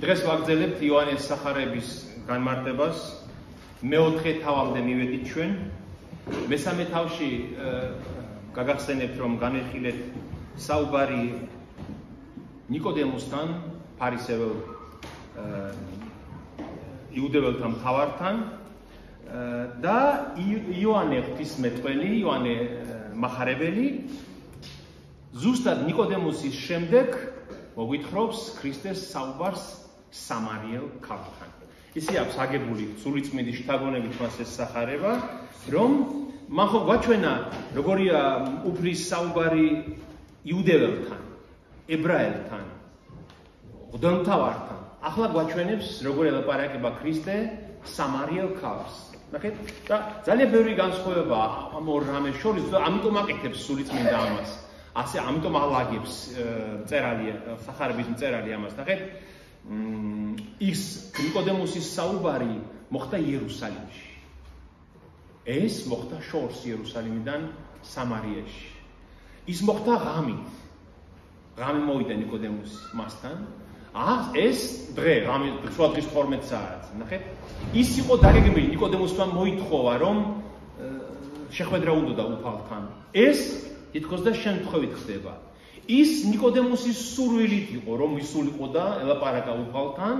დღეს ვაგრძელებთ იოანეს სახარების განმარტებას. მეოთხე თავამდე მივედით ჩვენ. მესამე თავში გაგახსენებთ, რომ განვიხილეთ საუბარი ნიკოდემოსთან, ფარისეველ იუდეველთა მთავართან და იოანე ღვთისმეტყველი, იოანე მახარებელი ზუსტად ნიკოდემოსის შემდეგ მოგვითხრობს ქრისტეს საუბარს სამარიელ ქალთან. ისე აქვს აგებული სულიწმიდი შთაგონებით მას ეს სახარება, რომ მან ხო გვაჩვენა როგორია უფლის საუბარი იუდეველთან, ებრაელთან, ღვთისმთავართან. ახლა გვაჩვენებს როგორ ელაპარაკება ქრისტე სამარიელ ქალს. ნახეთ, და ძალიან ბევრი განსხვავება ამ ორ რამეს შორის, ამიტომ აკეთებს სულიწმინდა ამას. ასე ამიტომ ალაგებს მწერალი სახარების მწერალი ამას. ნახეთ, ის ნიკოდემოსის საუბარი მოხდა იერუსალიმში. ეს მოხდა შორს იერუსალიმიდან სამარიაში. ის მოხდა ღამით. ღამე მოვიდა ნიკოდემოსი მასთან. ეს დღე ღამე სხვა დღის 12 საათი. ნახეთ, ის იყო დაგეგმილი, ნიკოდემოსმა მოითხოვა, რომ შეხვედრა უნდა უფალთან. ეს თითქოს და შემთხვევით ხდება. ის ნიკოდემოსის სურვილით იყო, რომ ისულიყო და ელაპარაკა უფალთან.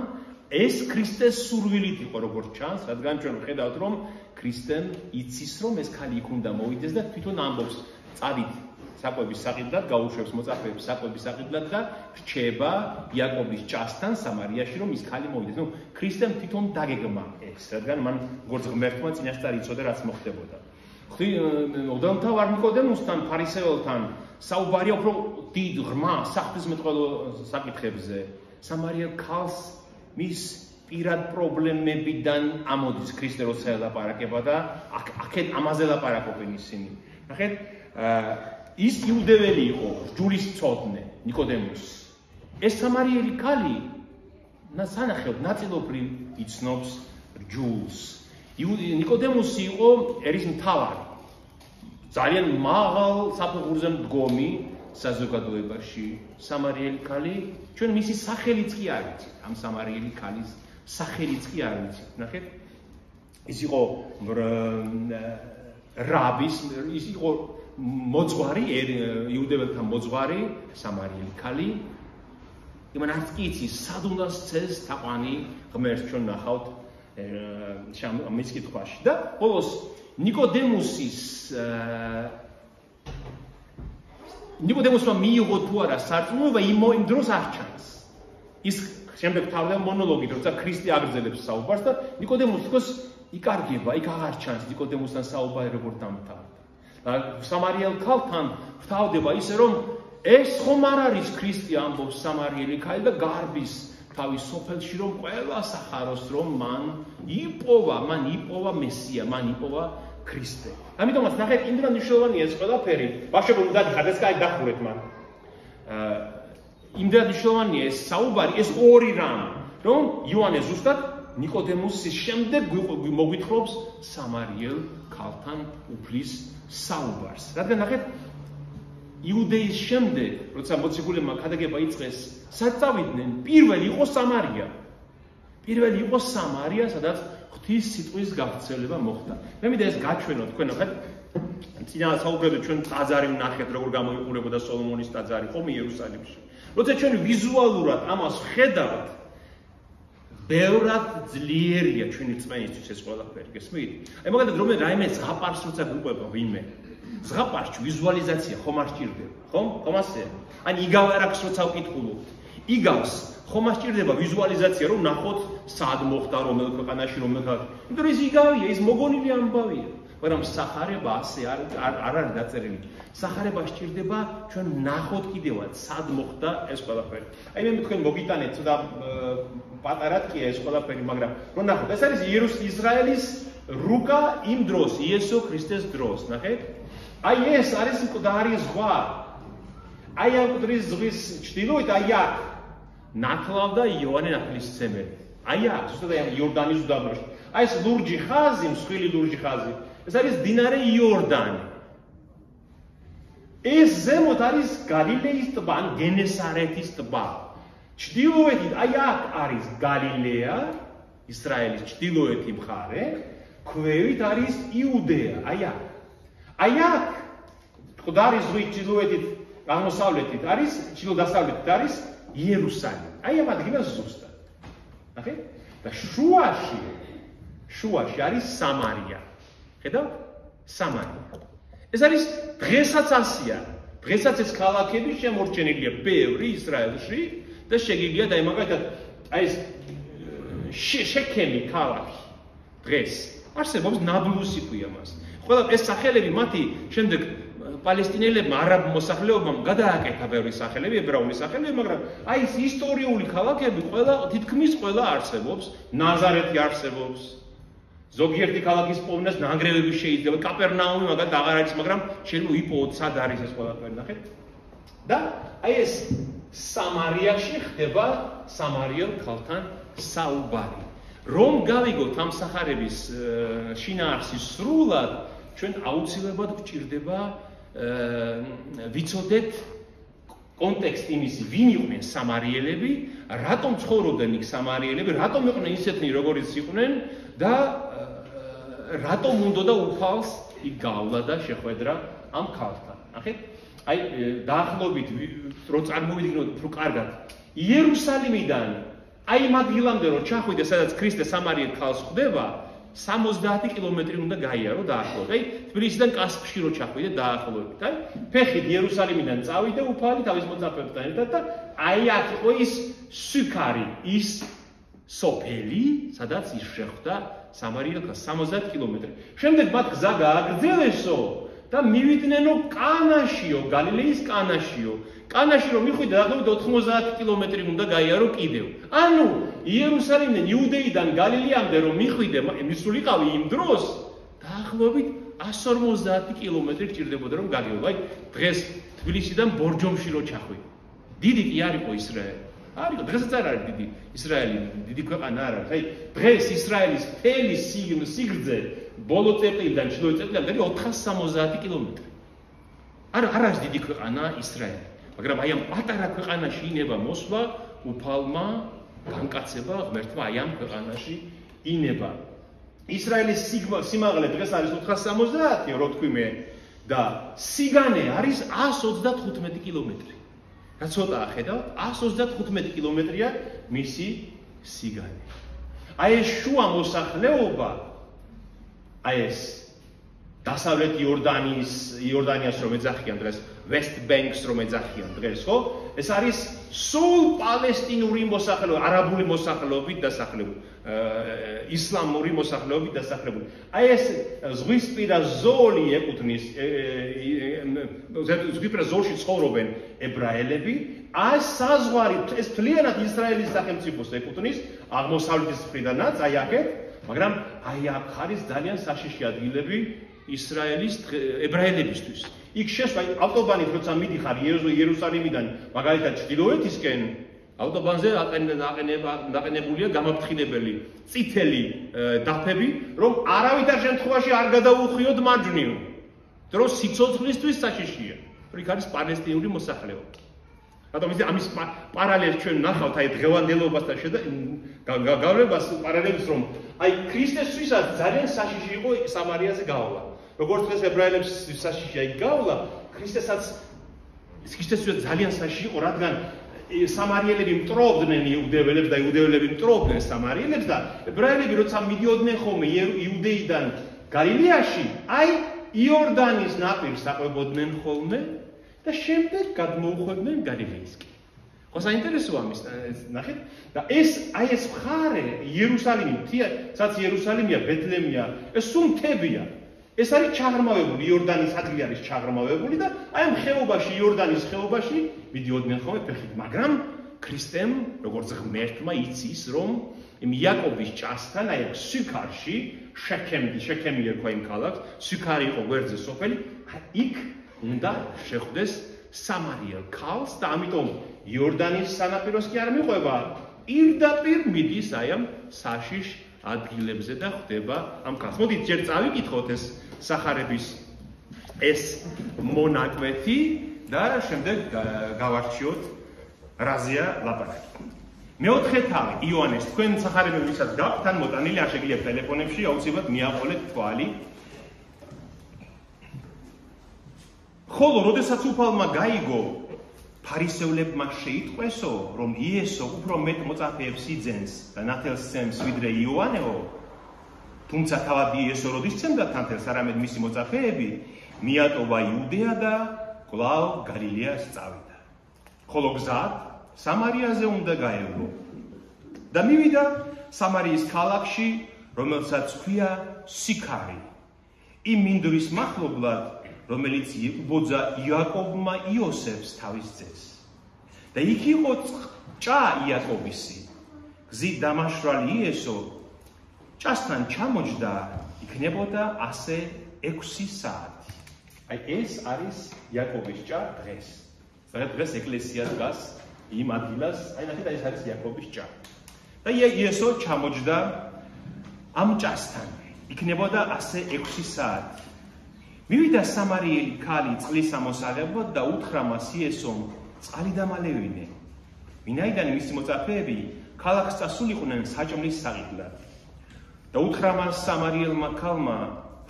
ეს ქრისტეს სურვილით იყო, როგორც ჩანს, რადგან ჩვენ ვხედავთ, რომ ქრისტემ იცის, რომ ეს ქალი იქ უნდა მოვიდეს და თვითონ ამბობს, წავით საკვების საყიდლად, გაუშვებს მოწაფეებს საკვების საყიდლად და რჩება იაკობის ჭასთან სამარიაში, რომ ის ქალი მოვიდეს. ნუ ქრისტემ თვითონ დაგეგმა ეს, რადგან მან როგორც ღმერთმა წინასწარ იცოდა, რაც მოხდებოდა. ღვთისმთავარ ნიკოდემოსთან, ფარისეველთან საუბარია უფრო დიდ ღრმა საღვთისმეტყველო საკითხებზე. სამარიელ ქალს მის პირად პრობლემებიდან ამოდის ქრისტე როცა ელაპარაკება და აქეთ ამაზე ლაპარაკობენ ისინი. ნახეთ, ის იუდეველი იყო, ჯულისწოდნე ნიკოდემოსი. ეს სამარიელი ქალი სანახევად ნაწილობრივ იცნობს ჯულს. ნიკოდემოსი იყო ერისმთავარი. ძალიან მაღალ საფეხურზე მდგომი საზოგადოებაში. სამარიელი ქალი, ჩვენ მისი სახელიც კი არ ვიცით. ამ სამარიელი ქალის სახელიც კი არ ვიცით. ნახეთ, ის იყო რაბის, ის იყო მოძღვარი, იუდეველთა მოძღვარი, სამარიელი ქალი. იმან არც კი იცის, სად უნდა სცეს თაყვანი ღმერთს, ჩვენ ნახავთ ამის კითხვაში. და ბოლოს ნიკოდემოსმა მიიღო თუ არა სარწმუნოება, იმ დროს არ ჩანს. ის შემდეგ თავდება მონოლოგით, როცა ქრისტე აგრძელებს საუბარს და ნიკოდემოსი თქოს იკარგება, იქ აღარ ჩანს ნიკოდემოსთან საუბარი როგორ დამთავრდა. და სამარიელ ქალთან ვრთავდება ისე, რომ ეს ხომ არ არის ქრისტე, ამბობს სამარიელი ქალი და გარბის თავის სოფელში, რომ ყველა სახაროს, რომ მან იპოვა მესია, მან იპოვა ქრისტე. ამიტომაც ნახეთ, იმდროინდ მნიშვნელოვანია ეს ყველაფერი. ბავშვებო, დადიხართ, ეს კაი დახურეთ მან. იმდროინდ მნიშვნელოვანია ეს საუბარი, ეს ორი რამ, რომ იოანე ზუსტად ნიკოდემოსის შემდეგ მოგვითხრობს სამარიელ ქალთან უფლის საუბარს. რადგან ნახეთ, იუდეის შემდეგ, როცა მოციქულებმა ქადაგება იწყეს, სად წავიდნენ? პირველი იყო სამარია. პირველი იყო სამარია, სადაც ღვთის სიტყვის გავრცელება მოხდა. მე მინდა ეს გაჩვენოთ თქვენ, ნახეთ, წინა საუბრებზე ჩვენ ტაძარი ვნახეთ, როგორ გამოიყურებოდა სოლომონის ტაძარი, ხომ იერუსალიმში. როცა ჩვენ ვიზუალურად ამას ხედავთ, ბევრად ძლიერია ჩვენი რწმენისთვის ეს ყველაფერი, გესმით? აი მაგალითად, რაიმე ზღაპარს როცა გვიყვება ვინმე, ზღაპარში ვიზუალიზაცია ხომ არ სჭირდება, ხომ ასეა? ან იგავ არაქს როცა ვკითხულობთ, იგავს ხომ არ სჭირდება ვიზუალიზაცია, რომ ნახოთ სად მოხდა რომელ ქვეყანაში, რომელ ქალაქში. იმიტომ რომ ის იგავია, ის მოგონილი ამბავია. მაგრამ სახარება ასე არ არის დაწერილი. სახარება სჭირდება ჩვენ ნახოთ კიდევაც სად მოხდა ეს ყველაფერი. აი მე თქვენ მოგიტანეთ ცოტა პატარად კი ეს ყველაფერი, მაგრამ რომ ნახოთ, ეს არის ისრაელის რუკა იმ დროს, იესო ქრისტეს დროს, ნახეთ? აი ეს არის მკვდარი ზღვა. აი ამ მკვდრის ზღვის ჩრდილოეთ, აი აქ ნათლავდა იოანე ნათლისმცემელი. აი აქ, ზუსტად აი იორდანის უდაბნოში. აი ეს ლურჯი ხაზი, მსხვილი ლურჯი ხაზი. ეს არის მდინარე იორდანი. ეს ზემოთ არის გალილეის ტბა, ან გენესარეთის ტბა. ჩრდილოეთით აი აქ არის გალილეა, ისრაელის ჩრდილოეთი მხარე, ქვევით არის იუდეა, აი აქ. აი აქ მკვდარი ზღვის ჩრდილოეთით, აღმოსავლეთით არის, ჩრდილო-დასავლეთით არის იერუსალიმი. აი ამ ადგილას ზუსტად. ნახეთ? და შუაში არის სამარია. ხედავთ? სამარია. ეს არის დღესაც ასია. დღესაც ეს ქალაქები შემორჩენილია ბევრი ისრაელში და შეგიძლია და მაგალითად აი ეს შექემი ქალაქი დღეს არსებობს ნაბლუსი ქვია მას. ყველა ეს სახელები მათი შემდეგ პალესტინელებმა არაბ მოსახლეობამ გადააკეთა ბევრი სახელები, ებრაული სახელები, მაგრამ აი ეს ისტორიული ქალაქები ყველა თითქმის ყველა არსებობს, ნაზარეთი არსებობს. ზოგიერთი ქალაქის პოვნას ნანგრევები შეიძლება, კაპერნაუმი მაგათ აღარ არის, მაგრამ შეიძლება ვიპოვოთ სად არის ეს ყველაფერი, ნახეთ? და აი ეს სამარიაში ხდება სამარიელ ქალთან საუბარი. რომ გავიგოთ ამ სახარების შინაარსის სრულად, ჩვენ აუცილებლად გვჭირდება ვიცოდეთ კონტექსტი იმისი, ვინ იყვნენ სამარიელები, რატომ ცხოვრობდნენ იქ სამარიელები, რატომ იყვნენ ისეთნი, როგორიც იყვნენ და რატომ უნდა უფალს იქ გავლა და შეხვედრა ამ ქალთან. ნახეთ? აი დაახლოებით რო წარმოვიდგინოთ უფრო კარგად, იერუსალიმიდან აი იმ ადგილამდე რო ჩახვიდე, სადაც ქრისტე სამარიელ ქალს ხვდება, 70 კილომეტრი უნდა გაიარო დაახლოებით. აი თბილისიდან კასპში რო ჩახვიდე დაახლოებით, აი ფეხით იერუსალიმიდან წავიდე უფალი თავის მოწაფეებთან ერთად და აი აქ იყო ის სიქარი, ის სოფელი, სადაც ის შეხვდა სამარიელ ქალს 70 კილომეტრი. შემდეგ მათ გზა გააგრძელესო და მივიდნენ კანაშიო, გალილეის კანაშიო. კანაში რომ მიხვიდა დაახლოებით 90 კილომეტრი უნდა გაიარო კიდევ. ანუ იერუსალიმიდან, იუდეიდან გალილეამდე რომ მიხვიდე, მისულიყავი იმ დროს დაახლოებით 150 კილომეტრი გჭირდებოდა რომ გაგევლო. აი დღეს თბილისიდან ბორჯომში რო ჩახვიდე. დიდი კი არ იყო ისრაელი. არისო, დღესაც არ არის დიდი ისრაელი, დიდი ქვეყანა არ არის. აი დღეს ისრაელის მთელი სიგრძე ბოლო წერტილიდან ჩრდილოეთ წერტილამდე 460 კილომეტრი. არ არის დიდი ქვეყანა ისრაელი. მაგრამ აი ამ პატარა ქვეყანაში ინება მოსვლა უფალმა განკაცება ღმერთმა აი ამ ქვეყანაში ინება. ისრაელის სიმაღლე დღეს არის 470, რო თქვი მე და სიგანე არის 135 კილომეტრი. რა ცოტაა, ხედავთ? 135 კილომეტრია მისი სიგანე. აი ეს შუა მოსახლეობა, აი ეს დასავლეთ იორდანიას რომ ეძახიან დღეს, West Banks რომ ეძახიან დღეს, ხო? ეს არის სულ პალესტინური მოსახლეობა, არაბული მოსახლეობით დასახლებული, ისლამური მოსახლეობით დასახლებული. აი ეს ზღვისპირა ზოლი ეკუთვნის, ზღვისპირა ზოლში ცხოვრობენ ებრაელები, აი საზღვარი, ეს მთლიანად ისრაელის სახელმწიფოს ეკუთვნის, აღმოსავლეთის მხრიდანაც, აი აქეთ, მაგრამ აი აქ არის ძალიან საშიში ადგილები ისრაელის ებრაელებისთვის. იქ შესვლა ავტობანით როცა მიდიხარ იერუსალიმიდან მაგალითად ჩრდილოეთისკენ, ავტობანზე დაყენებულია გამაფრთხილებელი წითელი დაფები, რომ არავითარ შემთხვევაში არ გადაუხვიოთ მარჯვნივ. დროს სიცოცხლისთვის საშიშია. იქ არის პალესტინური მოსახლეობა. რატომ ისე ამის პარალელს ჩვენ ნახავთ აი დღევანდელობასთან გავლებას პარალელს რომ აი ქრისტესთვისაც ძალიან საშიში იყო სამარიაზე გავლა. როგორც დღეს ებრაელებს საშიშია იქ გავლა, ქრისტესთვისაც ძალიან საშიში იყო, რადგან სამარიელები მტრობდნენ იუდეველებს და იუდეველები მტრობდნენ სამარიელებს და ებრაელები როცა მიდიოდნენ ხოლმე იუდეიდან გალილეაში, აი იორდანის ნაპირს აყვებოდნენ ხოლმე და შემდეგ გადმოუხვდნენ გალილეისკენ. ხო საინტერესოა ამის ნახეთ და ეს მხარე იერუსალიმი, სადაც იერუსალიმია, ბეთლემია, ეს სულ მთებია. ეს არის ჩაღრმავებული, იორდანის ადგილი არის ჩაღრმავებული და აი ამ ხეობაში, იორდანის ხეობაში მიდიოდნენ ხოლმე ფეხით, მაგრამ ქრისტემ, როგორც ღმერთმა იცის, რომ იმ იაკობის ჭასთან, აი აქ სიქარში, შექემი ერქვა იმ ქალაქს, სიქარი იყო გვერდზე სოფელი, იქ უნდა შეხვდეს სამარიელ ქალს და ამიტომ იორდანის სანაპიროს კი არ მიყვება, პირდაპირ მიდის აი ამ საშიშ ადგილებზე და ხვდება ამ ქალს. მოდით ჯერ წავიკითხოთ ეს სახარების ეს მონაკვეთი და შემდეგ გავარჩიოთ რაზეა ლაპარაკი. მეოთხე თავი იოანეს თქვენ სახარებები ვისაც გაქვთ თან მოტანილი არ შეგიძლიათ ტელეფონებში აუცილებლად მიაყოლეთ თვალი. ხოლო როდესაც უფალმა გაიგო ფარისევლებმა შეიტყვესო რომ იესო უფრო მეტ მოწაფეებს იძენს და ნათელს სცემს ვიდრე იოანეო, თუმცა თავად იესო როდის სცემდა თანთელს არამედ მისი მოწაფეები, მიატოვა იუდეა და კვლავ გალილეას წავიდა. ხოლო გზად სამარიაზე უნდა გაევლო და მივიდა სამარიის ქალაქში, რომელსაც ჰქვია სიქარი, იმ მინდვრის მახლობლად, რომელიც უბოძა იაკობმა იოსებს თავის ძეს. და იქ იყო ჭა იაკობისი. გზით დამაშრალი იესო ჭასთან ჩამოჯდა, იქნებოდა ასე 6 საათი. აი ეს არის იაკობის ჭა დღეს. დღეს ეკლესია დგას იმ ადგილას, აი ნახეთ ეს არის იაკობის ჭა. და იესო ჩამოჯდა ამ ჭასთან, იქნებოდა ასე 6 საათი. მივიდა სამარიელი ქალი წყლის ამოსაღებად და უთხრა მას იესომ წყალი დამალევინე. ვინაიდან მისი მოწაფეები ქალაქს წასულიყვნენ საჭმლის საყიდლად. და უთხრა მას სამარიელმა ქალმა,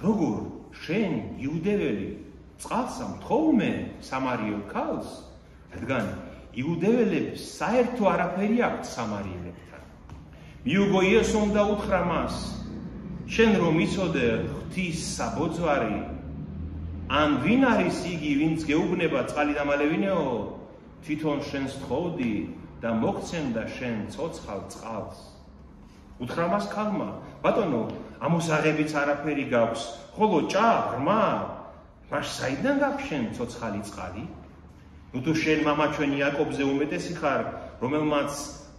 როგორ შენ იუდეველი წყალს ამთხოვმე სამარიელ ქალს, რადგან იუდეველებს საერთო არაფერი აქვთ სამარიელებთან. მიუგო იესომ და უთხრა მას, შენ რომ იცოდე ღვთის საბოძვარი, ან ვინ არის იგი, ვინც გეუბნება წყალი დამალევინეო, თვითონ შენს თხოვდი და მოგცემდა შენ ცოცხალ წყალს. უთხრა მას ქალმა, ბატონო, ამოსაღებიც არაფერი გაქვს, ხოლო ჭა ღრმა, მას საიდან გაქვს შენ ცოცხალი წყალი? ნუ თუ შენ მამა ჩვენ იაკობზე უმეტესი ხარ, რომელმაც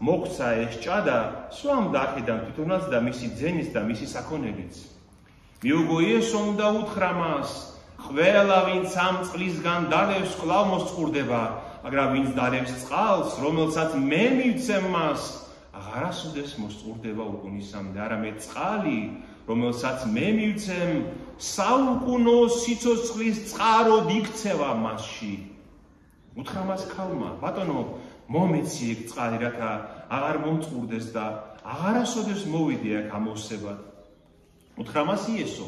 მოგცა ეს ჭა და სვამდა აქედან თვითონაც და მისი ძენის და მისი საქონელიც. მიუგო იესომ და უთხრა მას, ყველა ვინც ამ წყლისგან დალევს კვლავ მოსწყურდება, მაგრამ ვინც დალევს წყალს, რომელსაც მე მივცემ მას, აღარასოდეს მოსწყურდება უკუნისამდე, არამედ წყალი, რომელსაც მე მივცემ, საუკუნო სიცოცხლის წყაროდ იქცევა მასში. უთხრა მას ქალმა, ბატონო, მომეცი ეგ წყალი, რათა აღარ მომწყურდეს და აღარასოდეს მოვიდე აქ ამოვსებად. უთხრა მას იესო,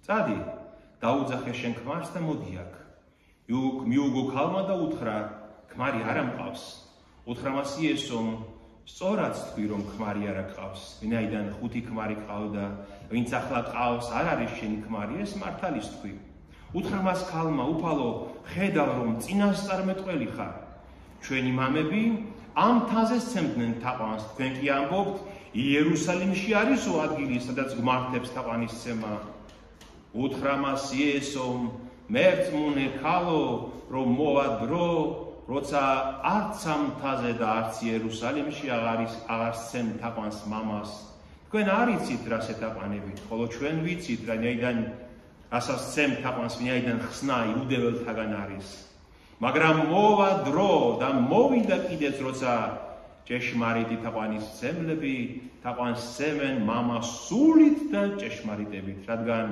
წადი, დაუძახე შენ ქმარს და მოდი აქ. მიუგო ქალმა და უთხრა, ქმარი არ ამყავს. უთხრა მას იესომ, სწორად თქვი რომ ქმარი არ აკყავს, ვინაიდან 5 ქმარი ყავდა, ვინც ახლა ყავს არ არის შენი ქმარი, ეს მართალის თქვი. უთხრა მას ქალმა, უფალო, ხედავ რომ წინასწარმეტყველი ხარ. ჩვენი მამები ამ თაზე სცემდნენ თაყვანს, თქვენ კი ამბობთ, იერუსალიმში არისო ადგილი, სადაც გმართებს თაყვანისცემა. უთხრა მას იესომ, მერწმუნე ქალო, რომ მოვა დრო, როცა არც ამ თაზე და არც იერუსალიმში აღარ სცემ თაყვანს მამას. თქვენ არ იცით რას ეთაყვანებით, ხოლო ჩვენ ვიცით, ვინაიდან რასაც სცემ თაყვანს, ვინაიდან ხსნა იუდეველთაგან არის. მაგრამ მოვა დრო და მოვიდა კიდეც, როცა ჭეშმარიტი თაყვანისცემლები თაყვანს სცემენ მამას სულით და ჭეშმარიტებით, რადგან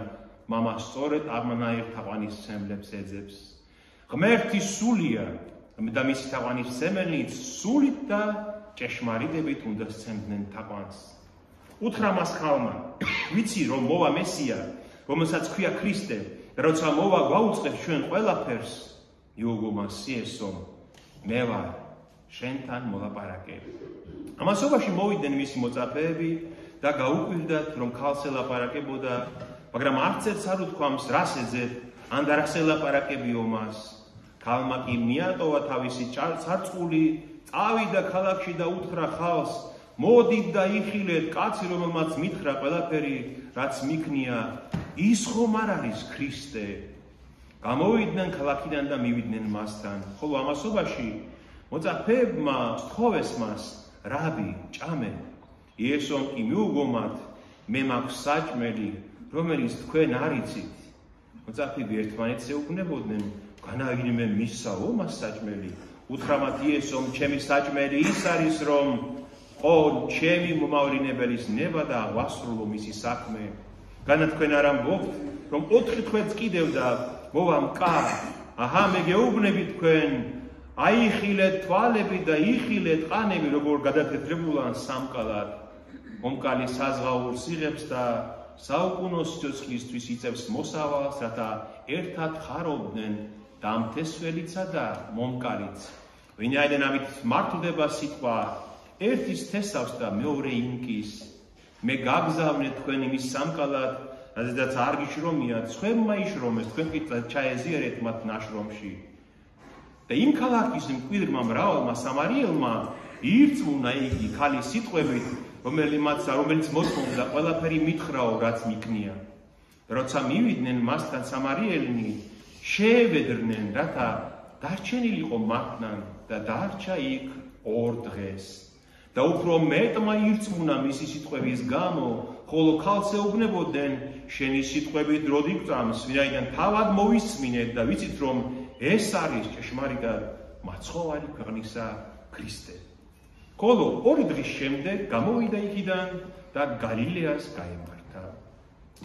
მამა სწორედ ამნაირ თაყვანისცემლებს ეძებს. ღმერთი სულია და მისი თაყვანისცემელიც სულით და ჭეშმარიტებით უნდა სცემდნენ თაყვანს. უთხრა მას ქალმა, ვიცი რომ მოვა მესია, რომელსაც ქვია ქრისტე, და როცა მოვა გვაუწყებს ჩვენ ყველაფერს. მიუგო მას იესომ, მე ვარ შენთან მოლაპარაკე. ამასობაში მოვიდნენ მისი მოწაფეები და გაუკვირდათ რომ ქალს ელაპარაკებოდა, მაგრამ არც ერთს არ უთქვამს რას ეძებ, ან და რას ელაპარაკებიო მას. ქალმა კი მიატოვა თავისი სარწყული, წავიდა ქალაქში და უთხრა ხალხს, მოდით და იხილეთ, კაცი რომელმაც მითხრა ყველაფერი, რაც მიქნია, ის ხომ არ არის ქრისტე? გამოვიდნენ ქალაქიდან და მივიდნენ მასთან, ხოლო ამასობაში მოწაფეებმა სთხოვეს მას, რაბი, ჭამე. იესომ კი მიუგო მათ, მე მაქვს საჭმელი, რომელიც თქვენ არ იცით. მოწაფეები ერთმანეთს ეუბნებოდნენ, განაირმე მისსაო მას საჭმელი. უთხრა მათ იესომ, ჩემი საჭმელი ის არის, რომ ჩემი მომავლებელის ნება და ვასრულო მისი საქმე. განა თქვენ არ ამბობთ, რომ 4 თვეც კიდევ და მოვა მკარ. აჰა, მე გეუბნები თქვენ, აიხილეთ თვალები და იხილეთ ყანები, როგორ გადათეთრებულან სამკალად. მომკალი საზღაურს იღებს და საუკუნო სიცოცხლისთვის იწევს მოსავალს, რათა ერთად ხარობდნენ და მთესველიცა და მომკალიც. ვინაიდან ამით მართლდება სიტყვა, ერთის თესავს და მეორე ინკის. მე გაგზავნე თქვენ იმის სამკალად, რადგან არ გიშრომიათ, სხვებმა იშრომეს, თქვენ კი ჩაეზიარეთ მათ ნაშრომში. და იმ ქალაქის მკვიდრმა მრავალმა სამარიელმა ირწმუნა იგი ქალის სიტყვებით, რომელიც მოწმობდა ყველაფერი მითხრაო, რაც მიქნია. როცა მივიდნენ მასთან სამარიელნი, შეევედრნენ, რათა დარჩენილიყო მათთან და დარჩა იქ 2 დღეს. და უფრო მეტმა ირწმუნა მისი სიტყვების გამო, ხოლო ქალს ეუბნებოდნენ, შენი სიტყვებით როდი გწამს, ვინაიდან თავად მოვისმინეთ და ვიცით, რომ ეს არის ჭეშმარიტად მაცხოვარი ქვეყნისა ქრისტე. ხოლო 2 დღის შემდეგ გამოვიდა იქიდან და გალილეას გაემართა.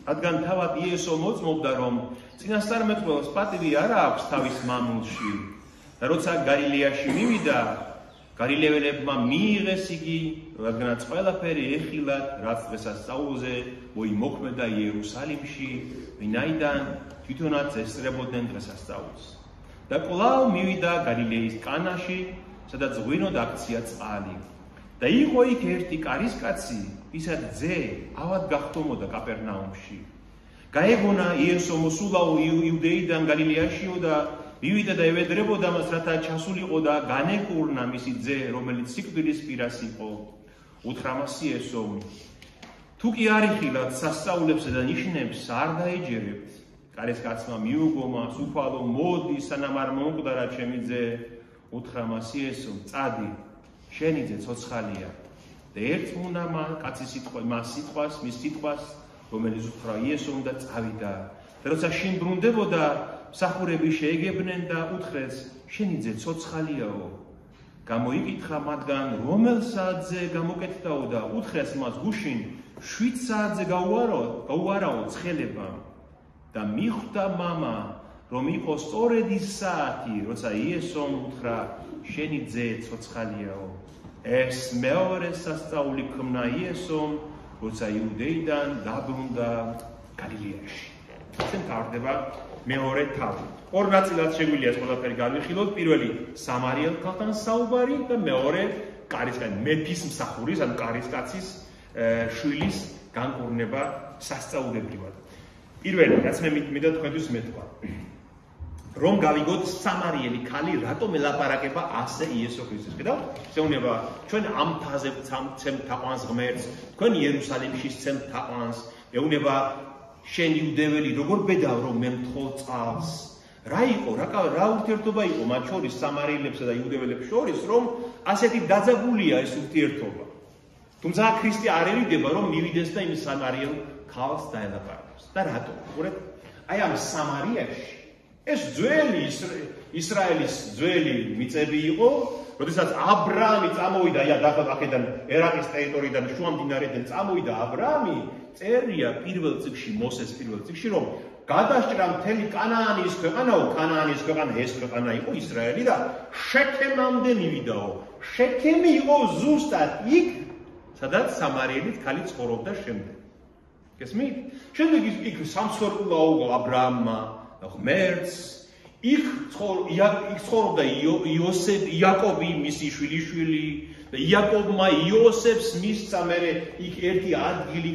რადგან თავად იესო მოწმობდა, რომ წინასწარმეტყველს პატივი არ აქვს თავის მამულში. და როცა გალილეაში მივიდა, გალილეელებმა მიიღეს იგი, რადგანაც ყველაფერი ეხილათ, რაც დღესასწაულზე მოიმოქმედა იერუსალიმში, ვინაიდან თვითონაც ესწრებოდნენ დღესასწაულს. და კვლავ მივიდა გალილეის კანაში, სადაც ღვინოდ აქცია წყალი. და იყო იქ ერთი კარისკაცი, ვისაც ძე ავად გახდომოდა კაპერნაუმში. გაეგონა იესო მოსულაო იუდეიდან გალილეაშიო და მივიდა და ევედრებოდა მას, რათა ჩასულიყო და განეკურნა მისი ძე, რომელიც სიკვდილის პირას იყო. უთხრა მას იესომ, თუ კი არ იხილავთ სასწაულებსა და ნიშნებს, არ დაეჯერებთ. კარისკაცმა მიუგო მას, უფალო, მოდი, სანამ არ მომკვდარა ჩემი ძე. უთხრა მას იესომ, წადი, შენი ძე ცოცხალია. და ერწმუნა კაცის მის სიტყვას, რომელიც უთხრა იესომ და წავიდა. და როცა შინ ბრუნდებოდა, მსახურები შეეგებნენ და უთხრეს, შენი ძე ცოცხალიაო. გამოიკითხა მათგან, რომელ საათზე გამოკეთდაო და უთხრეს მას გუშინ 7 საათზე გაუარაო ცხელებამ. და მიხვდა მამა, რომ იყო სწორედ ის საათი, როცა იესომ უთხრა, შენი ძე ცოცხალიაო. ეს მეორე სასწაული ქმნა იესომ, როცა იუდეიდან დაბრუნდა გალილეაში. ასე მთავრდება მეორე თავი. 2 ნაწილად შეგვიძლია ეს ყველაფერი გავიხილოთ. პირველი სამარიელ ქალთან საუბარი და მეორე კარისკაცის მეფის მსახურის, ანუ კარისკაცის შვილის განკურნება სასწაულებრივად. პირველი, რაც მე მინდა თქვენთვის მეთქვა, რომ გავიგოთ სამარიელი ქალი რატომ ელაპარაკება ასე იესო ქრისტეს. კიდევ შეუნება ჩვენ ამ თაზე ვცემთ თაყვანს ღმერთს, თქვენ იერუსალიმში ვცემთ თაყვანს, ეუნება შენ იუდეველი როგორ ბედავ რომ მე მთხოვ წყალს. რა იყო, რა ურთიერთობა იყო მათ შორის სამარიელებსა და იუდეველებს შორის, რომ ასეთი დაძაბულია ეს ურთიერთობა. თუმცა ქრისტე არ ერიდება რომ მივიდეს და იმ სამარიელ ქალს დაელაპარაკოს. და რატო? უყურეთ, აი ამ სამარიაში ეს ძველი ისრაელის ძველი მიწები იყო, როდესაც აბრაამი წამოვიდა აქედან ერაყის ტერიტორიიდან შუა მდინარიდან წამოვიდა აბრაამი, წერია პირველ წიგში, მოსეს პირველ წიგში, რომ გადასჭრა მთელი კანაანის ქვეყანაო, კანაანის ქვეყანა ეს ქვეყანა იყო ისრაელი და შექემამდე მივიდაო. შექემი იყო ზუსტად იქ, სადაც სამარიელით ქალი ცხოვრობდა შემდეგ. გესმით? შემდეგ იქ სამსხვერპლო აუგო აბრაამმა ღმერთს, იქ ცხოვრობდა იაკობი, მისი შვილიშვილი და იაკობმა იოსებს მისცა მერე იქ ერთი ადგილი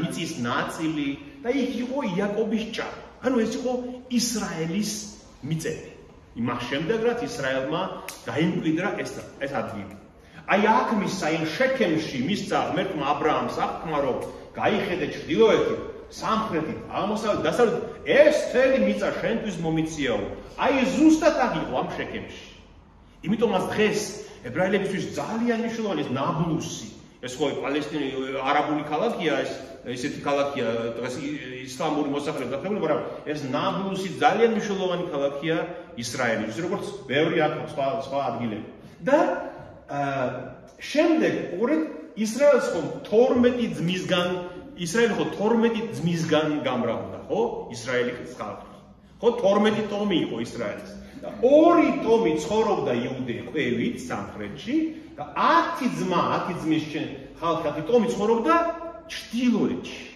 მიწის ნაწილი და იქ იყო იაკობის ჭა. ანუ ეს იყო ისრაელის მიწები. იმას შემდეგ რაც ისრაელმა გაიმკვიდრა ეს ადგილი. აი აქ მისცა იმ შექემში მისცა ღმერთმა აბრაამს აღთქმა, რომ გაიხედე ჩრდილოეთით, სამხრეთით, აღმოსავლეთით, დასავლეთით, ეს მთელი მიწა შენთვის მომიციაო. აი ზუსტად აქ იყო ამ შექემში. იმიტომაც დღეს ებრაელებისთვის ძალიან მნიშვნელოვანი ეს ნაბლუსი. ეს ხო პალესტინი არაბული ქალაქია, ესეთი ქალაქია დღეს ისლამური მოსახლეობის გახსნილი, მაგრამ ეს ნაბლუსი ძალიან მნიშვნელოვანი ქალაქია ისრაელის, როგორც ბევრი სხვა ადგილები. და შემდეგ უყურეთ, ისრაელს ხომ 12 ძმისგან გამრავლდა, ხო? ისრაელი ხალხი. ხო 12 ტომი იყო ისრაელის. და 2 ტომი ცხოვრობდა იუდე ქვევით სამხრეთში და 10 ძმის ხალხი ტომი ცხოვრობდა ჩრდილოეთში.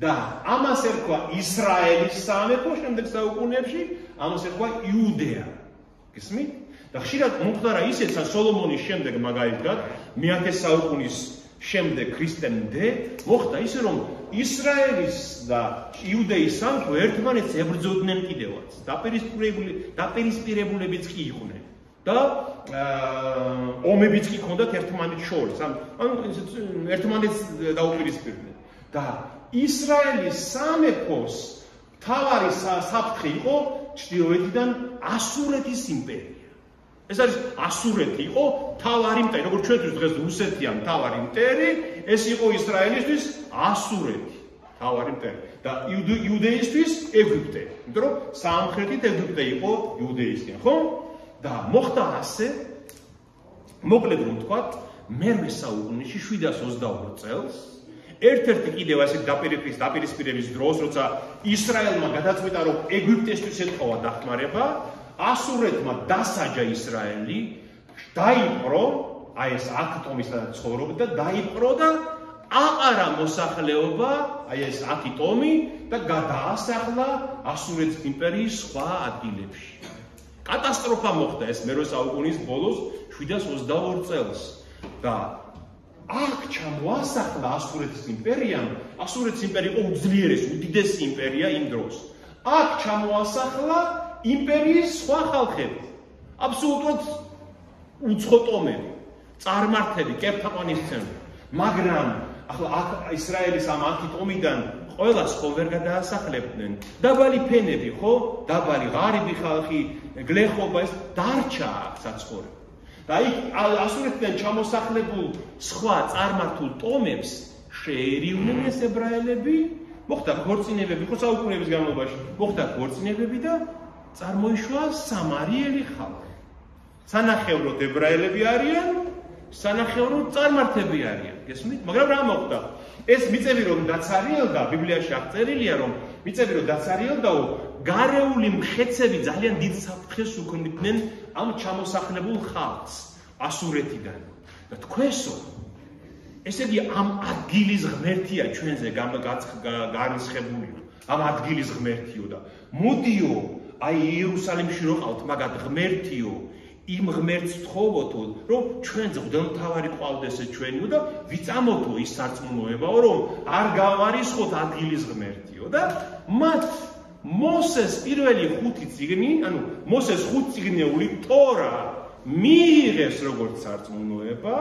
და ამას ერქვა ისრაელის სამეფო შემდეგ საუკუნეებში, ამას ერქვა იუდეა. გესმით? და ხშირად მომხდარა ისეც, სოლომონის შემდეგ მაგალითად, მე-10 საუკუნის შემდეგ ქრისტემდე მოხდა ისე, რომ ისრაელის და იუდეის სამეფო ერთმანეთს ებრძოდნენ კიდევაც. დაპირისპირებულებიც კი იყვნენ. და ომებიც კი ჰქონდათ ერთმანეთს შორის. ანუ ერთმანეთს დაუპირისპირდნენ. და ისრაელის სამეფოს მთავარი საფრთხე იყო ჩრდილოეთიდან ასურეთის იმპერია. ეს არის ასურეთი იყო მთავარი მტერი, როგორც ჩვენთვის დღეს რუსეთია მთავარი მტერი, ეს იყო ისრაელისთვის ასურეთი, მთავარი მტერი და იუდეისთვის ეგვიპტე. იმიტომ რომ სამხრეთით ეგვიპტე იყო იუდეისკენ, ხო? და მოხდა ასე, მოკლედ რომ ვთქვათ, მე-8 საუკუნეში 722 წელს ერთ-ერთი კიდევ ასე დაპირისპირების დროს, როცა ისრაელმა გადაწყვიტა, რომ ეგვიპტესთვის ეთხოვა დახმარება, ასურეთმა დასაჯა ისრაელი, დაიპყრო, აი ეს 10 ტომი სადაც ცხოვრობდა, დაიპყრო და აყარა მოსახლეობა, აი ეს 10 ტომი და გადაასახლა ასურეთის იმპერიის სხვა ადგილებში. კატასტროფა მოხდა ეს მე-8 საუკუნის ბოლოს 722 წელს და აქ ჩამოასახლა ასურეთის იმპერიამ, ასურეთის იმპერია იყო უძლიერესი, უდიდესი იმპერია იმ დროს. აქ ჩამოასახლა იმპერიის სხვა ხალხები, აბსოლუტურად უცხო ტომები, წარმართები, კეფთაყვანისმცემლები, მაგრამ ახლა აქ ისრაელის ამ 10 ტომიდან ყველას ხო ვერ გადაასახლებდნენ. დაბალი ფენები, ხო? დაბალი ღარიბი ხალხი, გლეხობა ეს დარჩა აქ საცხოვრებელი. და იქ ასურეთიდან ჩამოსახლებულ სხვა წარმართულ ტომებს შეერივნენ ეს ებრაელები, მოხდა ქორწინებები, ხო საუკუნეების განმავლობაში, მოხდა ქორწინებები და წარმოიშვა სამარიელი ხალხი. სანახევროდ ებრაელები არიან, სანახევროდ წარმართები არიან. გესმით? მაგრამ რა მოხდა? ეს მიწები რომ დაცარიელდა, ბიბლიაში აღწერილია, რომ მიწები რომ დაცარიელდაო, გარეული მხეცები ძალიან დიდ საფრთხეს უქმნიდნენ ამ ჩამოსახლებულ ხალხს ასურეთიდან. და თქვენსო, ესე იგი ამ ადგილის ღმერთია ჩვენზე გარისხებული, ამ ადგილის ღმერთიო და მოდიო, აი იერუსალიმში რო ყავთ, მაგათ ღმერთიო, იმ ღმერთს ვთხოვოთო, რომ ჩვენ მღვდელმთავარი ყავდეს ჩვენიო და ვიწამოთო ის სარწმუნოებაო, რომ არ გავარისხოთ ადგილის ღმერთიო და მათ მოსეს პირველი 5 წიგნი, ანუ მოსეს 5 წიგნეული ტორა მიიღეს როგორც სარწმუნოება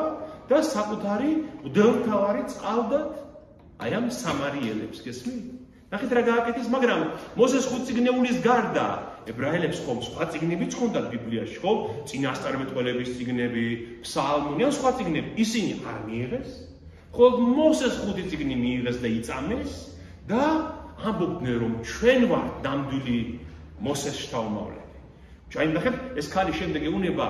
და საკუთარი მღვდელმთავარი წავდათ აი ამ სამარიელებს, გესმით? ნახეთ რა გააკეთეს, მაგრამ მოსეს 5 წიგნეულის გარდა ებრაელებს ხომ სხვა წიგნებიც ჰქონდათ ბიბლიაში, ხო? წინასწარმეტყველების წიგნები, ფსალმუნი, ან სხვა წიგნები, ისინი არ მიიღეს. ხოლო მოსეს 5 წიგნი მიიღეს და იწამეს და ამბობდნენ, რომ ჩვენ ვართ ნამდვილი მოსეს შთამომავლები. ჩვენ ნახეთ, ეს ქალი შემდეგ ეუნება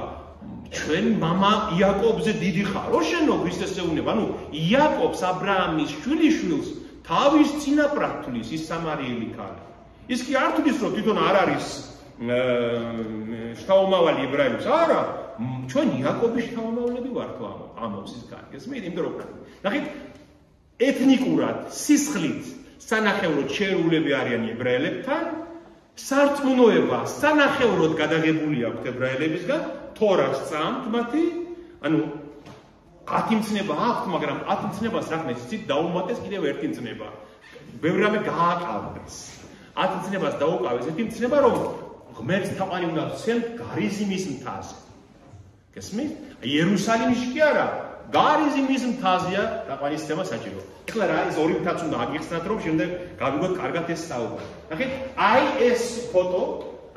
ჩვენ მამა იაკობზე დიდი ხარო შენო ქრისტეს ეუნება, ანუ იაკობს აბრაამის შვილიშვილს თავის წინაპრად თulis ის სამარიელი ქალი. ის კი არ თulis, რომ თვითონ არ არის შთამომავალი ებრაელებს, არა, ჩვენ იაკობის შთამომავლები ვართ, ამბობს ის ქალი. გესმით? იმიტომ რომ ნახეთ, ეთნიკურად, სისხლით სანახევროდ შეერულები არიან ებრაელებთან, სარწმუნოება სანახევროდ გადაღებული აქვთ ებრაელებისგან, თორას წამთ მათი, ანუ 10 მცნება აქვთ, მაგრამ 10 მცნებას რაკმეს იცით დაუმატეს კიდევ ერთი მცნება. ბევრი რამე გააკავდეს. 10 მცნებას დაუკავეს ერთი მცნება, რომ ღმერთს თაყვანი უნდა ვცემთ გარიზიმის მთაზე. გესმით? იერუსალიმში კი არა, გარიზიმის მთაზეა თაყვანისცემა საჭირო. ეხლა რა ის ორი მთაც უნდა აგიხსნათ, რომ შემდეგ გავიგოთ კარგად ეს საუბარი. ნახეთ, აი ეს ფოტო